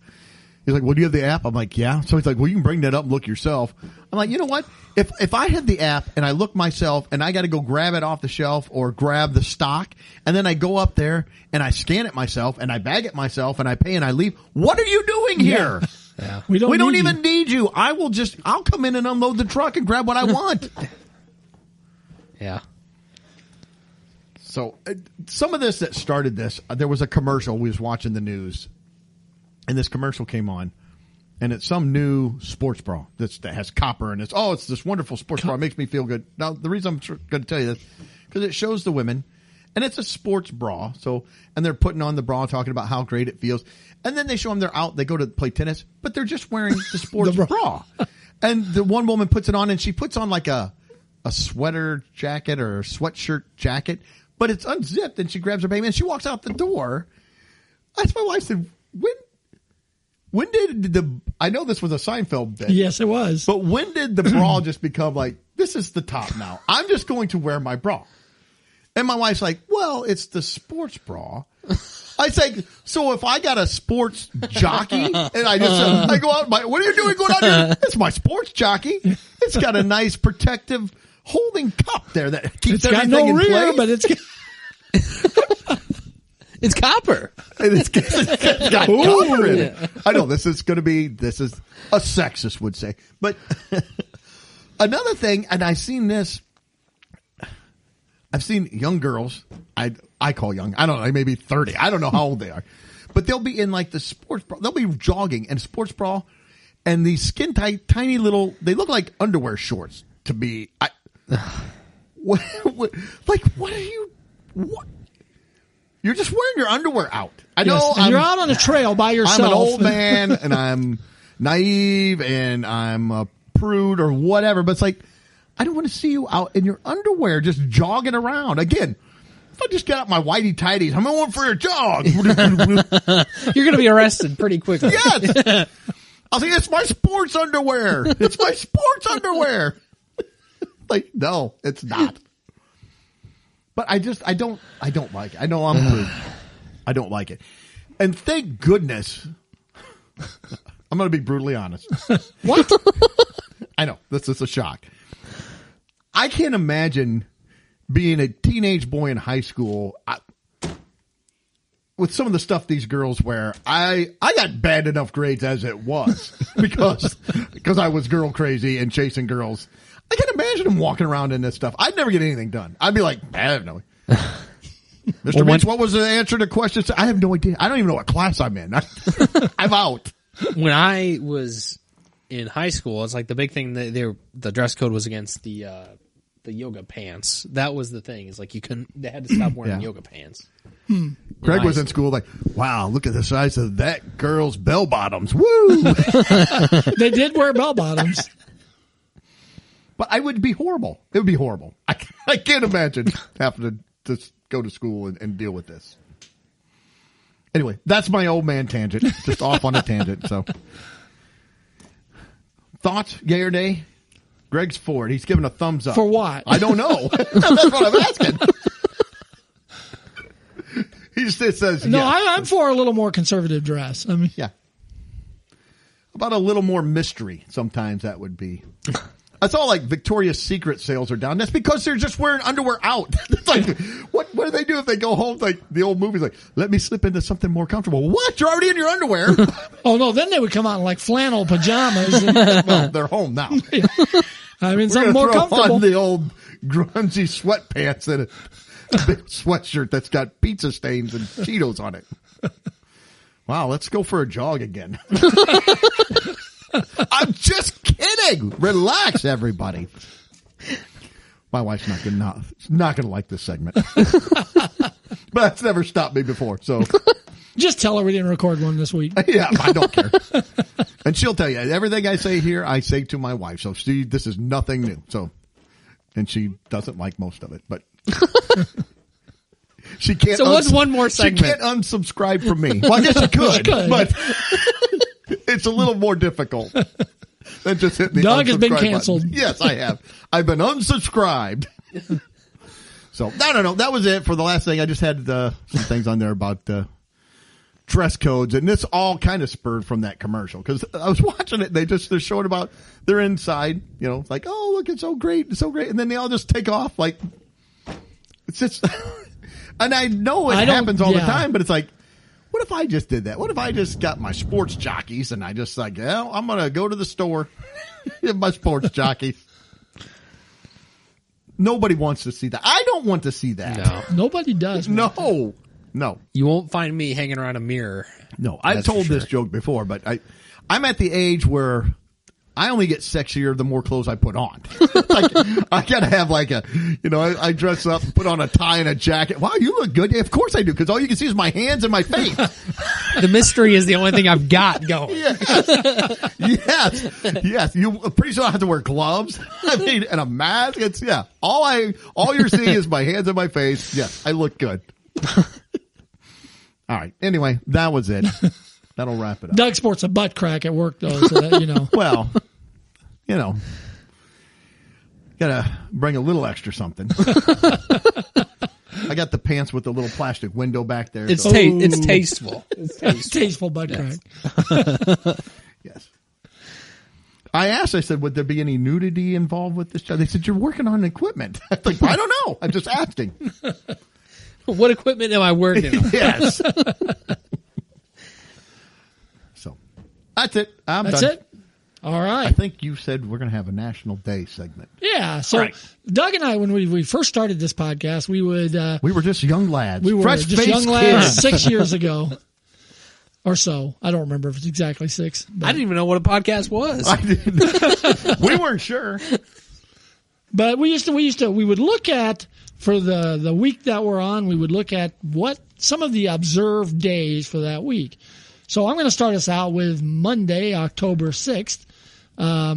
S2: He's like, well, do you have the app? I'm like, yeah. So he's like, well, you can bring that up and look yourself. I'm like, you know what? If I have the app and I look myself and I got to go grab it off the shelf or grab the stock, and then I go up there and I scan it myself and I bag it myself and I pay and I leave, what are you doing here?
S3: Yeah.
S2: We don't even need you. I'll come in and unload the truck and grab what I want.
S4: Yeah.
S2: So some of this that started this, there was a commercial. We was watching the news, and this commercial came on, and it's some new sports bra that has copper, and it's this wonderful sports bra. It makes me feel good. Now, the reason I'm going to tell you this, because it shows the women, and it's a sports bra. So, and they're putting on the bra, talking about how great it feels. And then they show them they're out, they go to play tennis, but they're just wearing the sports bra. And the one woman puts it on, and she puts on like a sweater jacket or a sweatshirt jacket, but it's unzipped, and she grabs her baby and she walks out the door. I asked my wife, said, when did I know this was a Seinfeld bit.
S3: Yes, it was.
S2: But when did the bra just become like, this is the top now. I'm just going to wear my bra. And my wife's like, well, it's the sports bra. I say, so if I got a sports jockey and I go out, what are you doing going out here? It's my sports jockey. It's got a nice protective holding cup there that keeps everything in place. It's got no rear, but
S4: it's copper.
S2: It's got copper in it. I know this is a sexist would say. But another thing, and I've seen young girls, I call young, I don't know, maybe 30. I don't know how old they are. But they'll be in like the sports bra. They'll be jogging in sports bra and these skin tight, tiny little, they look like underwear shorts to me. What are you, what? You're just wearing your underwear out. I know.
S3: Yes, you're out on a trail by yourself.
S2: I'm an old man and I'm naive and I'm a prude or whatever, but it's like, I don't want to see you out in your underwear just jogging around. Again, if I just get out my whitey tighties, I'm going for a jog.
S4: You're going to be arrested pretty quickly.
S2: Yes. I'll say, it's my sports underwear. It's my sports underwear. Like, no, it's not. But I don't like it. I know I'm rude. I don't like it. And thank goodness, I'm going to be brutally honest.
S3: What?
S2: I know, this is a shock. I can't imagine being a teenage boy in high school with some of the stuff these girls wear. I got bad enough grades as it was because I was girl crazy and chasing girls. I can't imagine them walking around in this stuff. I'd never get anything done. I'd be like, I have no idea. Mr. Beach, what was the answer to questions? I have no idea. I don't even know what class I'm in. I'm out.
S4: When I was in high school, it's like the big thing that the dress code was against the yoga pants. That was the thing. It's like they had to stop wearing yoga pants.
S2: Greg was in school like, wow, look at the size of that girl's bell bottoms. Woo!
S3: They did wear bell bottoms.
S2: But I would be horrible. It would be horrible. I can't imagine having to go to school and deal with this. Anyway, that's my old man tangent. Just off on a tangent. So, thoughts, yay or nay? Greg's for it. He's giving a thumbs up.
S3: For what?
S2: I don't know. That's what I'm asking. He just says
S3: No,
S2: yes.
S3: I'm for a little more conservative dress. I mean,
S2: Yeah. About a little more mystery, sometimes that would be. I saw like Victoria's Secret sales are down. That's because they're just wearing underwear out. It's like, what do they do if they go home? Like the old movies, like, let me slip into something more comfortable. What? You're already in your underwear.
S3: oh no, then they would come out in like flannel pajamas. And,
S2: Well, they're home now.
S3: I mean,
S2: We're
S3: something
S2: gonna
S3: more
S2: throw
S3: comfortable.
S2: on the old grungy sweatpants and a big sweatshirt that's got pizza stains and Cheetos on it. Wow, let's go for a jog again. I'm just kidding. Relax, everybody. My wife's not gonna like this segment, but that's never stopped me before. So
S3: Just tell her we didn't record one this week.
S2: yeah, I don't care. And she'll tell you everything I say here. I say to my wife. So this is nothing new. So, and she doesn't like most of it, but she can't.
S4: So what's one more segment?
S2: She can't unsubscribe from me. Well, I guess she could, but it's a little more difficult than just hitting the
S3: Doug has been
S2: unsubscribe
S3: canceled.
S2: button. Yes, I have. I've been unsubscribed. So no. That was it for the last thing. I just had some things on there about dress codes, and this all kind of spurred from that commercial because I was watching it. They're showing about they're inside, like, oh look, it's so great, and then they all just take off like it's just. And I know it happens all the time, but it's like, what if I just did that? What if I just got my sports jockeys and I just like, I'm going to go to the store, get my sports jockeys. Nobody wants to see that. I don't want to see that.
S4: No.
S3: Nobody does.
S2: No.
S4: You won't find me hanging around a mirror.
S2: No, I've
S4: That's
S2: told
S4: for
S2: this
S4: sure.
S2: joke before, but I'm at the age where I only get sexier the more clothes I put on. Like, I gotta have like I dress up and put on a tie and a jacket. Wow, you look good. Yeah, of course I do, because all you can see is my hands and my face.
S4: The mystery is the only thing I've got going.
S2: Yes. You pretty soon I have to wear gloves. I mean, and a mask. It's all you're seeing is my hands and my face. Yes, I look good. All right. Anyway, that was it. That'll wrap it up.
S3: Doug sports a butt crack at work though, so that,
S2: Well, gotta bring a little extra something. I got the pants with the little plastic window back there.
S4: It's
S2: so-
S4: it's tasteful. It's tasteful.
S3: tasteful butt crack.
S2: Yes. I said, would there be any nudity involved with this job? They said, you're working on equipment. I was like, I don't know. I'm just asking.
S4: What equipment am I working on?
S2: Yes. So that's it.
S3: That's
S2: done.
S3: it. All
S2: I
S3: right.
S2: think you said we're going to have a National Day segment.
S3: Yeah. So
S2: Right.
S3: Doug and I, when we first started this podcast, we would
S2: We were just young lads.
S3: we were
S2: Fresh-faced
S3: just young lads
S2: kids.
S3: 6 years ago or so. I don't remember if it's exactly 6. But,
S4: I didn't even know what a podcast was.
S2: I didn't. We weren't sure.
S3: but we would look at, for the week that we're on, we would look at what some of the observed days for that week. So I'm going to start us out with Monday, October 6th. Or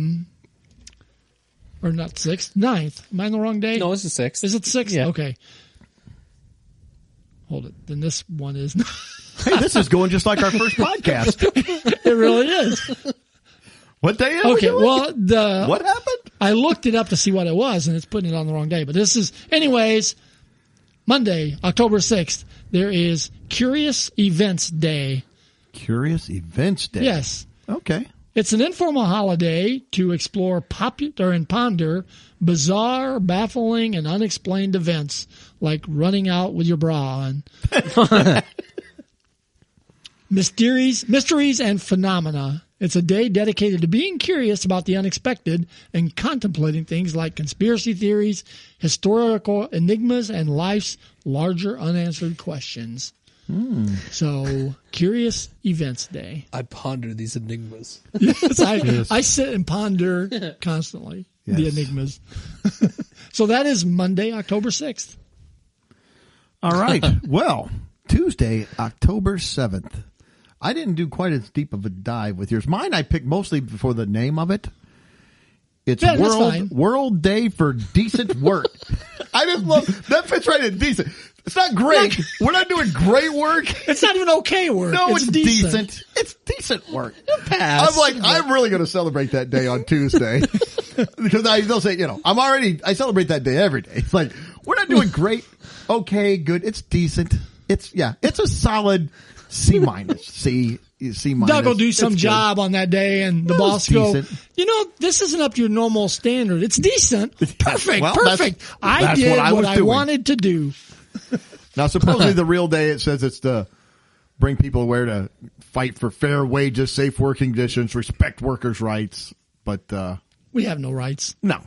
S3: not 6th, 9th. Am I in the wrong day?
S4: No, it's the 6th.
S3: Is it 6th?
S4: Yeah.
S3: Okay. Hold it. Then this one is.
S2: Hey, this is going just like our first podcast.
S3: It really is.
S2: What day is
S3: Okay,
S2: it?
S3: well,
S2: What happened?
S3: I looked it up to see what it was, and it's putting it on the wrong day. But this is, anyways, Monday, October 6th, there is Curious Events Day.
S2: Curious Events Day.
S3: Yes.
S2: Okay.
S3: It's an informal holiday to explore popular and ponder bizarre, baffling, and unexplained events like running out with your bra on. Mysteries and phenomena. It's a day dedicated to being curious about the unexpected and contemplating things like conspiracy theories, historical enigmas, and life's larger unanswered questions. So, Curious Events Day.
S4: I ponder these enigmas.
S3: Yes, I sit and ponder constantly the
S2: Yes.
S3: enigmas. So that is Monday, October 6th.
S2: All right. Well, Tuesday, October 7th. I didn't do quite as deep of a dive with yours. Mine I picked mostly for the name of it. It's
S3: Yeah, that's fine.
S2: World Day for Decent Work. I just love that fits right in decent. It's not great. We're not doing great work.
S3: It's not even okay work.
S2: No, it's
S3: decent.
S2: decent. It's decent work.
S4: Pass.
S2: I'm like, I'm really going to celebrate that day on Tuesday because they'll say, I celebrate that day every day. It's like, we're not doing great. Okay, good. It's decent. It's a solid C minus. C minus.
S3: Doug will do
S2: It's
S3: some
S2: good.
S3: job on that day, and the
S2: Well,
S3: boss
S2: it's
S3: go,
S2: decent.
S3: this isn't up to your normal standard. It's decent. Perfect.
S2: Well,
S3: Perfect. I
S2: that's
S3: did
S2: what I was
S3: I
S2: doing.
S3: wanted to do.
S2: Now, supposedly the real day, it says it's to bring people aware to fight for fair wages, safe working conditions, respect workers' rights. But
S3: We have no rights.
S2: no,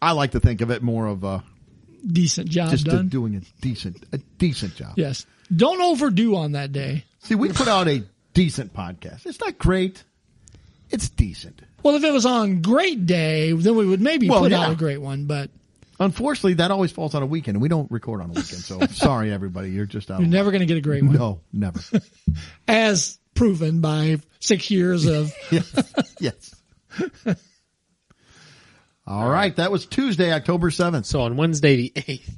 S2: I like to think of it more of
S3: Decent job
S2: just
S3: done.
S2: doing a decent job.
S3: Yes. Don't overdo on that day.
S2: See, we put out a decent podcast. It's not great. It's decent.
S3: Well, if it was on great day, then we would maybe
S2: Well,
S3: put
S2: yeah.
S3: out a great one, but
S2: Unfortunately, that always falls on a weekend, and we don't record on a weekend. So sorry, everybody. You're just out.
S3: you're never going to get a great one.
S2: No, never.
S3: As proven by 6 years of
S2: Yes. All right. That was Tuesday, October 7th.
S4: So on Wednesday the 8th,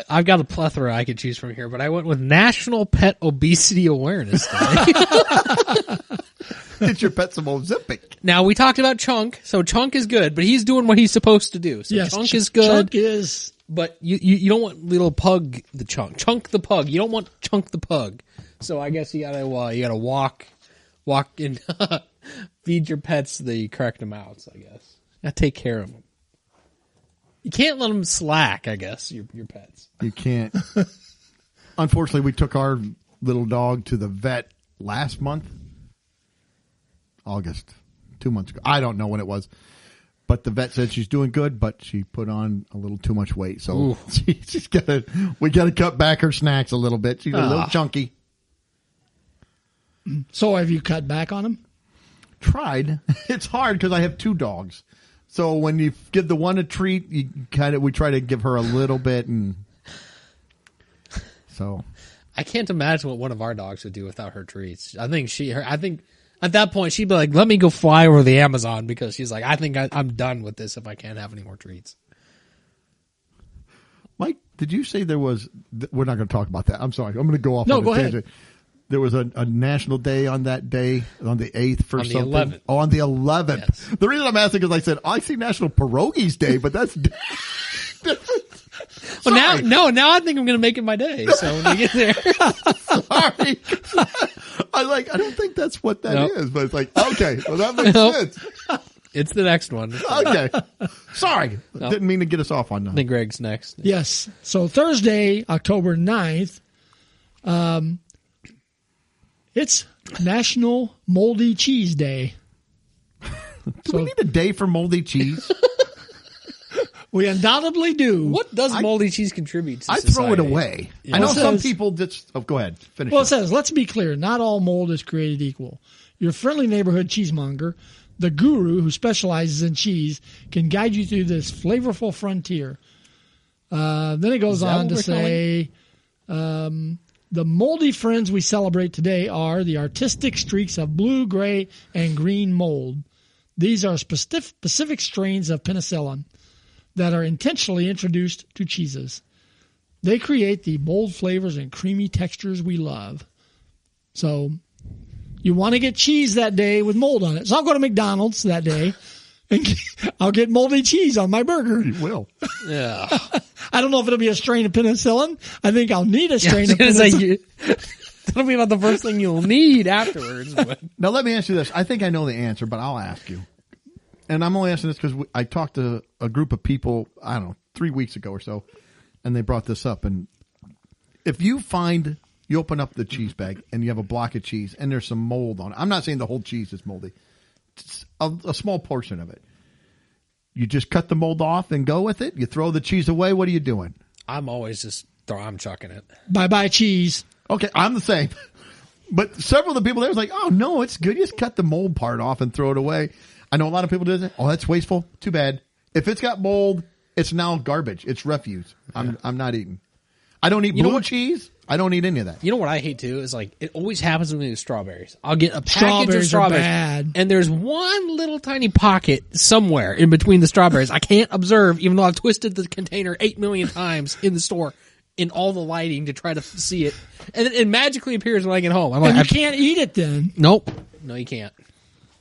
S4: I've got a plethora I could choose from here, but I went with National Pet Obesity Awareness Day.
S2: Get your pet some Ozempic.
S4: Now, we talked about Chunk, so Chunk is good, but he's doing what he's supposed to do. So
S3: yes,
S4: Chunk is good,
S3: Chunk is
S4: but you don't want little Pug the Chunk. Chunk the Pug. You don't want Chunk the Pug. So I guess you gotta walk and feed your pets the correct amounts, I guess. Gotta take care of them. You can't let them slack, I guess, your pets.
S2: You can't. Unfortunately, we took our little dog to the vet last month. August, 2 months ago. I don't know when it was. But the vet said she's doing good, but she put on a little too much weight. So we got to cut back her snacks a little bit. She's a little chunky.
S3: So have you cut back on him?
S2: Tried. It's hard because I have two dogs. So when you give the one a treat, we try to give her a little bit, and so
S4: I can't imagine what one of our dogs would do without her treats. I think at that point she'd be like, "Let me go fly over the Amazon," because she's like, "I think I'm done with this if I can't have any more treats."
S2: Mike, did you say there was? We're not going to talk about that. I'm sorry. I'm going to go off.
S3: No,
S2: on a
S3: go ahead.
S2: tangent. There was a national day on that day, on the 8th for
S4: On the
S2: something.
S4: 11th.
S2: Oh, on the 11th.
S4: Yes.
S2: The reason I'm asking is I said, I see National Pierogies Day, but that's
S4: Well,
S2: Sorry.
S4: now I think I'm going to make it my day. So when we get there,
S2: Sorry. I don't think that's what that is,
S4: Nope.
S2: but it's like, okay, well that makes
S4: Nope.
S2: sense.
S4: it's the next one.
S2: Okay. Sorry.
S4: No.
S2: Didn't mean to get us off on
S4: I
S2: that.
S4: think Greg's next.
S3: Yes. So Thursday, October 9th, it's National Moldy Cheese Day.
S2: Do we need a day for moldy cheese?
S3: We undoubtedly do.
S4: What does moldy cheese contribute to
S2: I throw it
S4: society?
S2: away.
S4: Yeah.
S2: I know
S3: Well, it
S2: some
S3: says-
S2: people just, go ahead. Finish
S3: Well,
S2: it.
S3: it says, let's be clear, not all mold is created equal. Your friendly neighborhood cheesemonger, the guru who specializes in cheese, can guide you through this flavorful frontier. Then it goes
S4: that
S3: on
S4: what
S3: to
S4: we're
S3: say, the moldy friends we celebrate today are the artistic streaks of blue, gray, and green mold. These are specific strains of penicillin that are intentionally introduced to cheeses. They create the bold flavors and creamy textures we love. So You want to get cheese that day with mold on it. So I'll go to McDonald's that day and I'll get moldy cheese on my burger.
S2: You will.
S4: Yeah.
S3: I don't know if it'll be a strain of penicillin. I think I'll need a strain of penicillin.
S4: That'll be about the first thing you'll need afterwards. But.
S2: Now, let me ask you this. I think I know the answer, but I'll ask you. And I'm only asking this because I talked to a group of people, I don't know, 3 weeks ago or so, and they brought this up. And if you open up the cheese bag and you have a block of cheese and there's some mold on it. I'm not saying the whole cheese is moldy. It's a small portion of it. You just cut the mold off and go with it? You throw the cheese away? What are you doing?
S4: I'm always I'm chucking it.
S3: Bye-bye cheese.
S2: Okay, I'm the same. But several of the people there was like, oh, no, it's good. You just cut the mold part off and throw it away. I know a lot of people do that. Oh, that's wasteful. Too bad. If it's got mold, it's now garbage. It's refuse. I'm not eating. I don't eat blue cheese. I don't eat any of that.
S4: You know what I hate too is like it always happens with me with strawberries. I'll get a package
S3: Strawberries
S4: of strawberries,
S3: are bad.
S4: and there's one little tiny pocket somewhere in between the strawberries I can't observe, even though I've twisted the container 8 million times in the store in all the lighting to try to see it, and then it magically appears when I get home. I'm like,
S3: And you can't eat it then.
S4: nope, no, you can't.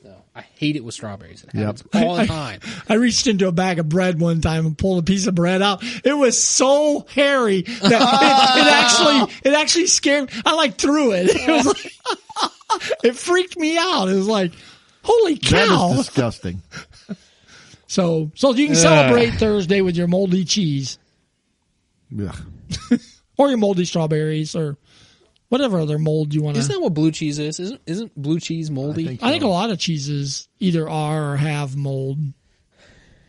S4: No, I hate it with strawberries. It happens all the time.
S3: I reached into a bag of bread one time and pulled a piece of bread out. It was so hairy that it actually scared me. I threw it. It was like, it freaked me out. It was like, holy cow.
S2: That is disgusting.
S3: So you can celebrate Thursday with your moldy cheese
S2: Ugh.
S3: or your moldy strawberries or whatever other mold you want to.
S4: Isn't that what blue cheese is? Isn't blue cheese moldy?
S3: I think a lot of cheeses either are or have mold.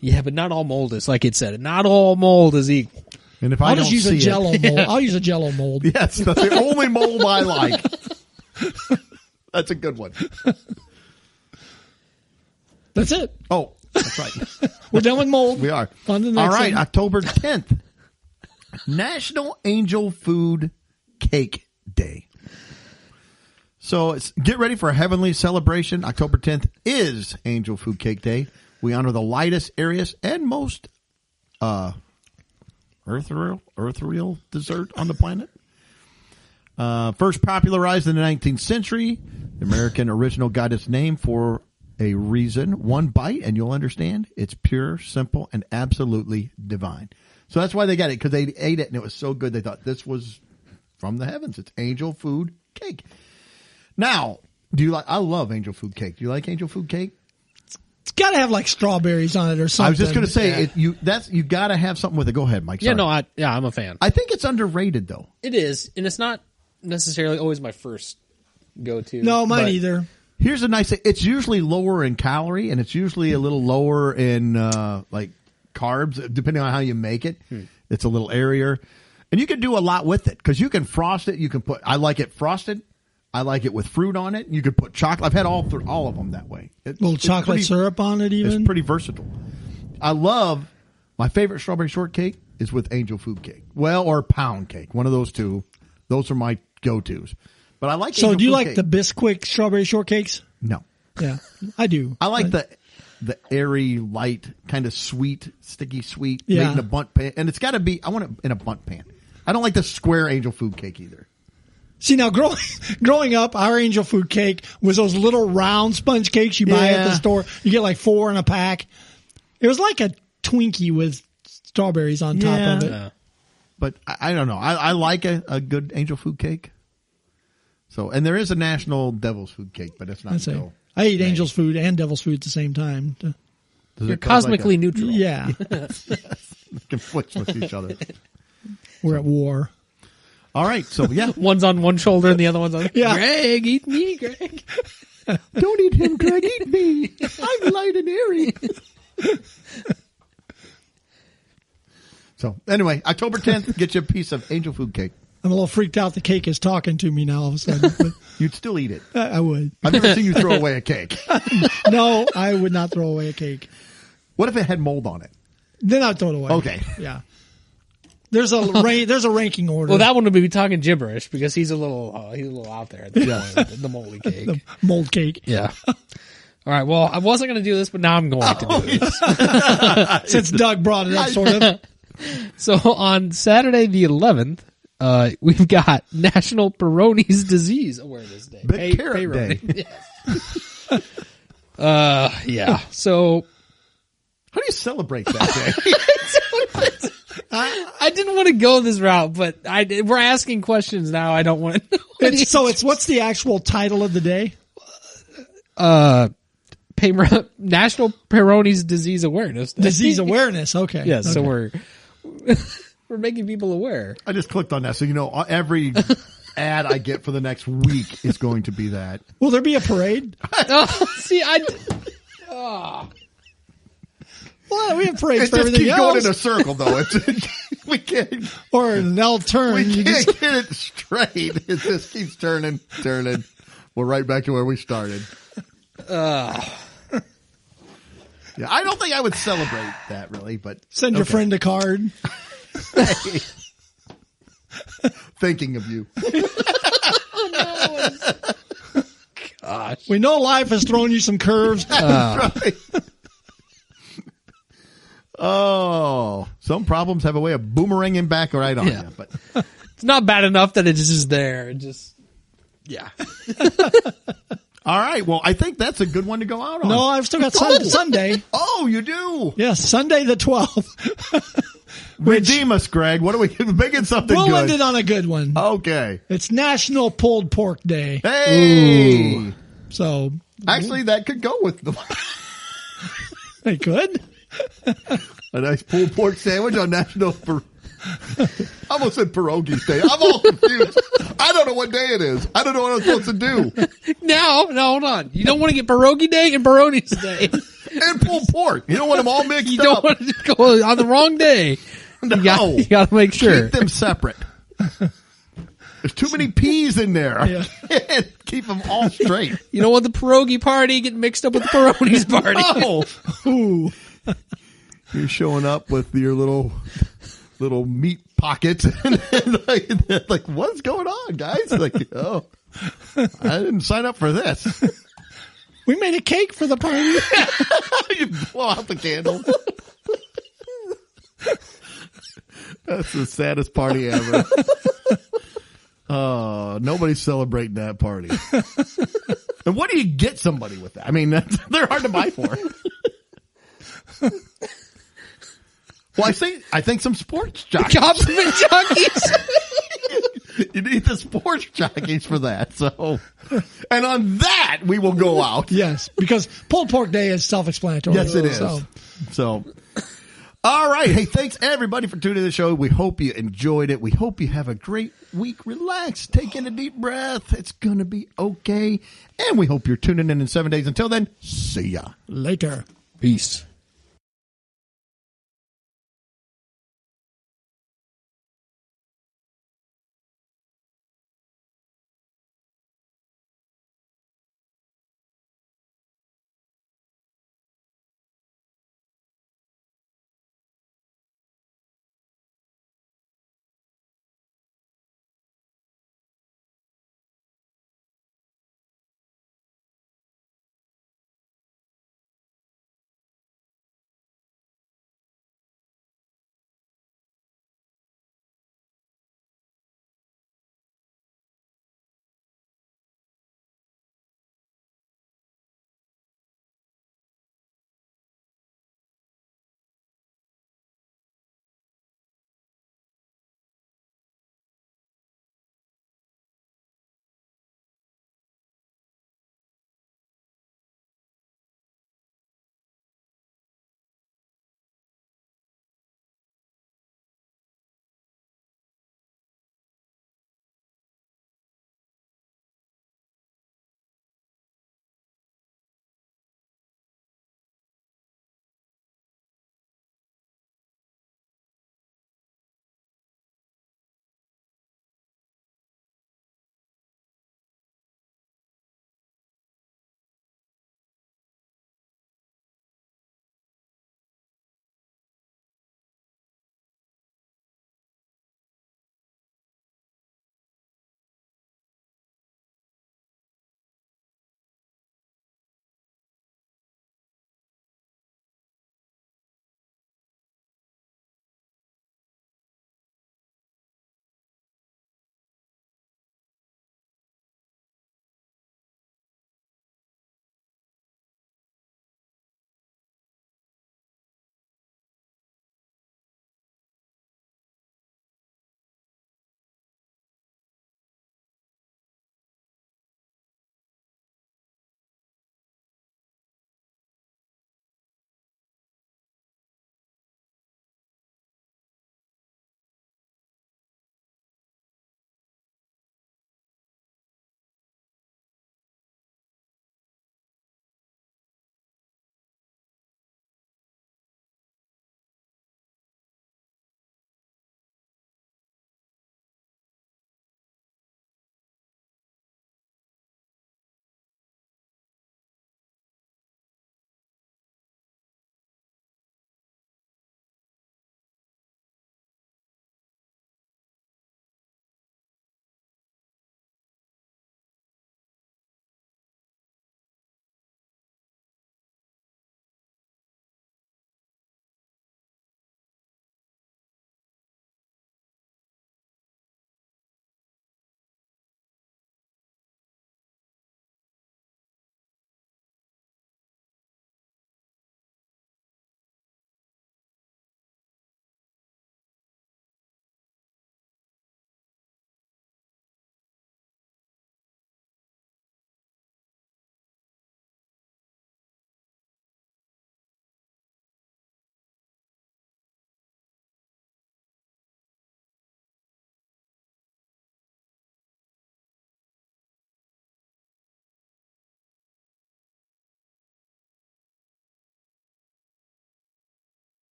S4: Yeah, but not all mold is like it said. Not all mold is equal.
S2: And if I
S3: I'll
S2: don't
S3: just use a
S2: see
S3: Jello
S2: it,
S3: mold. I'll use a Jello mold.
S2: yes, that's the only mold I like. That's a good one.
S3: That's it.
S2: Oh, that's right.
S3: We're done with mold.
S2: We are.
S3: On to the
S2: All
S3: next
S2: right,
S3: one.
S2: October 10th, National Angel Food Cake Day. So get ready for a heavenly celebration. October 10th is Angel Food Cake Day. We honor the lightest, airiest, and most earthreal dessert on the planet. First popularized in the 19th century, the American original got its name for a reason. One bite and you'll understand. It's pure, simple, and absolutely divine. So that's why they got it, because they ate it and it was so good they thought this was from the heavens. It's angel food cake. Now, I love angel food cake. Do you like angel food cake?
S3: It's got to have strawberries on it or something.
S2: I was just going to say, you got to have something with it. Go ahead, Mike. Sorry.
S4: I'm a fan.
S2: I think it's underrated, though.
S4: It is, and it's not necessarily always my first go-to.
S3: No, mine
S2: But
S3: either.
S2: Here's a nice thing. It's usually lower in calorie, and it's usually a little lower in carbs, depending on how you make it. It's a little airier. And you can do a lot with it, because you can frost it. You can I like it frosted. I like it with fruit on it. You could put chocolate. I've had all of them that way.
S3: Little chocolate syrup on it even.
S2: It's pretty versatile. I love, my favorite strawberry shortcake is with angel food cake. Well, or pound cake. One of those two. Those are my go-tos. But I like
S3: So
S2: angel
S3: do you
S2: food
S3: like
S2: cake.
S3: the Bisquick strawberry shortcakes?
S2: No.
S3: Yeah, I do.
S2: I like the airy, light, kind of sweet, sticky sweet,
S3: Yeah.
S2: made in a bundt pan. And it's got to be, I want it in a bundt pan. I don't like the square angel food cake either.
S3: See, now growing up, our angel food cake was those little round sponge cakes you buy at the store. You get 4 in a pack. It was like a Twinkie with strawberries on top of it.
S4: Yeah.
S2: But I don't know. I like a good angel food cake. So, and there is a national devil's food cake, but it's not
S3: That's it.
S2: until
S3: I eat angel's food and devil's food at the same time.
S2: Does
S4: You're
S2: it cause
S4: cosmically neutral.
S3: Yeah,
S2: conflicts with each other.
S3: we're at war.
S2: All right, so yeah,
S4: One's on one shoulder and the other one's on.
S3: Yeah.
S4: Greg, eat me, Greg.
S2: don't eat him, Greg. Eat me. I'm light and airy. So anyway, October 10th, get you a piece of angel food cake.
S3: I'm a little freaked out. The cake is talking to me now all of a sudden. But
S2: You'd still eat it.
S3: I would.
S2: I've never seen you throw away a cake.
S3: No, I would not throw away a cake.
S2: What if it had mold on it?
S3: Then I'd throw it away.
S2: Okay.
S3: Yeah. There's a ranking order.
S4: Well, that one would be talking gibberish because he's a little out there at this point with the moldy cake.
S3: the mold cake.
S4: Yeah. All right. Well, I wasn't going to do this, but now I'm going to do this.
S3: Since Doug brought it up, sort of.
S4: So on Saturday the 11th, we've got National Peyronie's Disease Awareness Day.
S2: Big Carrot Day.
S4: Yes. Yeah. So
S2: How do you celebrate that day?
S4: I didn't want to go this route, but we're asking questions now. I don't want to know.
S3: It's what's the actual title of the day?
S4: National Peyronie's Disease Awareness Day.
S3: Disease awareness. Okay.
S4: Yes.
S3: Okay.
S4: So we're making people aware.
S2: I just clicked on that. So, every ad I get for the next week is going to be that.
S3: Will there be a parade?
S4: See,
S3: Well, we have parades
S2: It
S3: for
S2: just
S3: everything
S2: keeps going
S3: else.
S2: in a circle, though. We can't.
S3: Or they'll turn.
S2: We
S3: You
S2: can't
S3: just-
S2: get it straight. It just keeps turning. We're right back to where we started. Yeah, I don't think I would celebrate that really, but
S3: Send your
S2: okay.
S3: friend a card.
S2: Thinking of you.
S4: Gosh.
S3: We know life has thrown you some curves.
S2: Right. Oh, some problems have a way of boomeranging back right on
S4: Yeah.
S2: you. But
S4: It's not bad enough that it's just there. It just, yeah.
S2: all right, well, I think that's a good one to go out on.
S3: No, I've still got Sunday.
S2: Oh, you do.
S3: Yes, Sunday the 12th.
S2: Redeem us, Greg. What are we making something
S3: We'll end
S2: good?
S3: it on a good one.
S2: Okay.
S3: It's National Pulled Pork Day.
S2: Hey.
S3: So
S2: Actually, that could go with the
S3: they could.
S2: a nice pulled pork sandwich on National. I almost said pierogi day. I'm all confused. I don't know what day it is. I don't know what I'm supposed to do.
S4: No, hold on. You don't want to get Pierogi Day and Peyronie's Day.
S2: And pulled pork. You don't want them all mixed
S4: You don't
S2: up.
S4: want to just go on the wrong day.
S2: No.
S4: You got to make sure.
S2: Keep them separate. There's too many peas in there.
S3: Yeah.
S2: Keep them all straight.
S4: You don't want the pierogi party getting mixed up with the Peyronie's party.
S2: Oh,
S3: Ooh.
S2: you're showing up with your little meat pockets, and like, what's going on, guys? Like, oh, I didn't sign up for this.
S3: We made a cake for the party.
S2: You blow out the candle. That's the saddest party ever. Oh, nobody's celebrating that party. And what do you get somebody with that? I mean, they're hard to buy for. Well, I think some sports jockeys.
S4: Compliment jockeys.
S2: You need the sports jockeys for that. So, and on that, we will go out.
S3: Yes, because Pulled Pork Day is self-explanatory.
S2: Yes, it is.
S3: So,
S2: All right. Hey, thanks everybody for tuning in the show. We hope you enjoyed it. We hope you have a great week. Relax. Take in a deep breath. It's going to be okay. And we hope you're tuning in 7 days. Until then, see ya.
S3: later.
S4: Peace.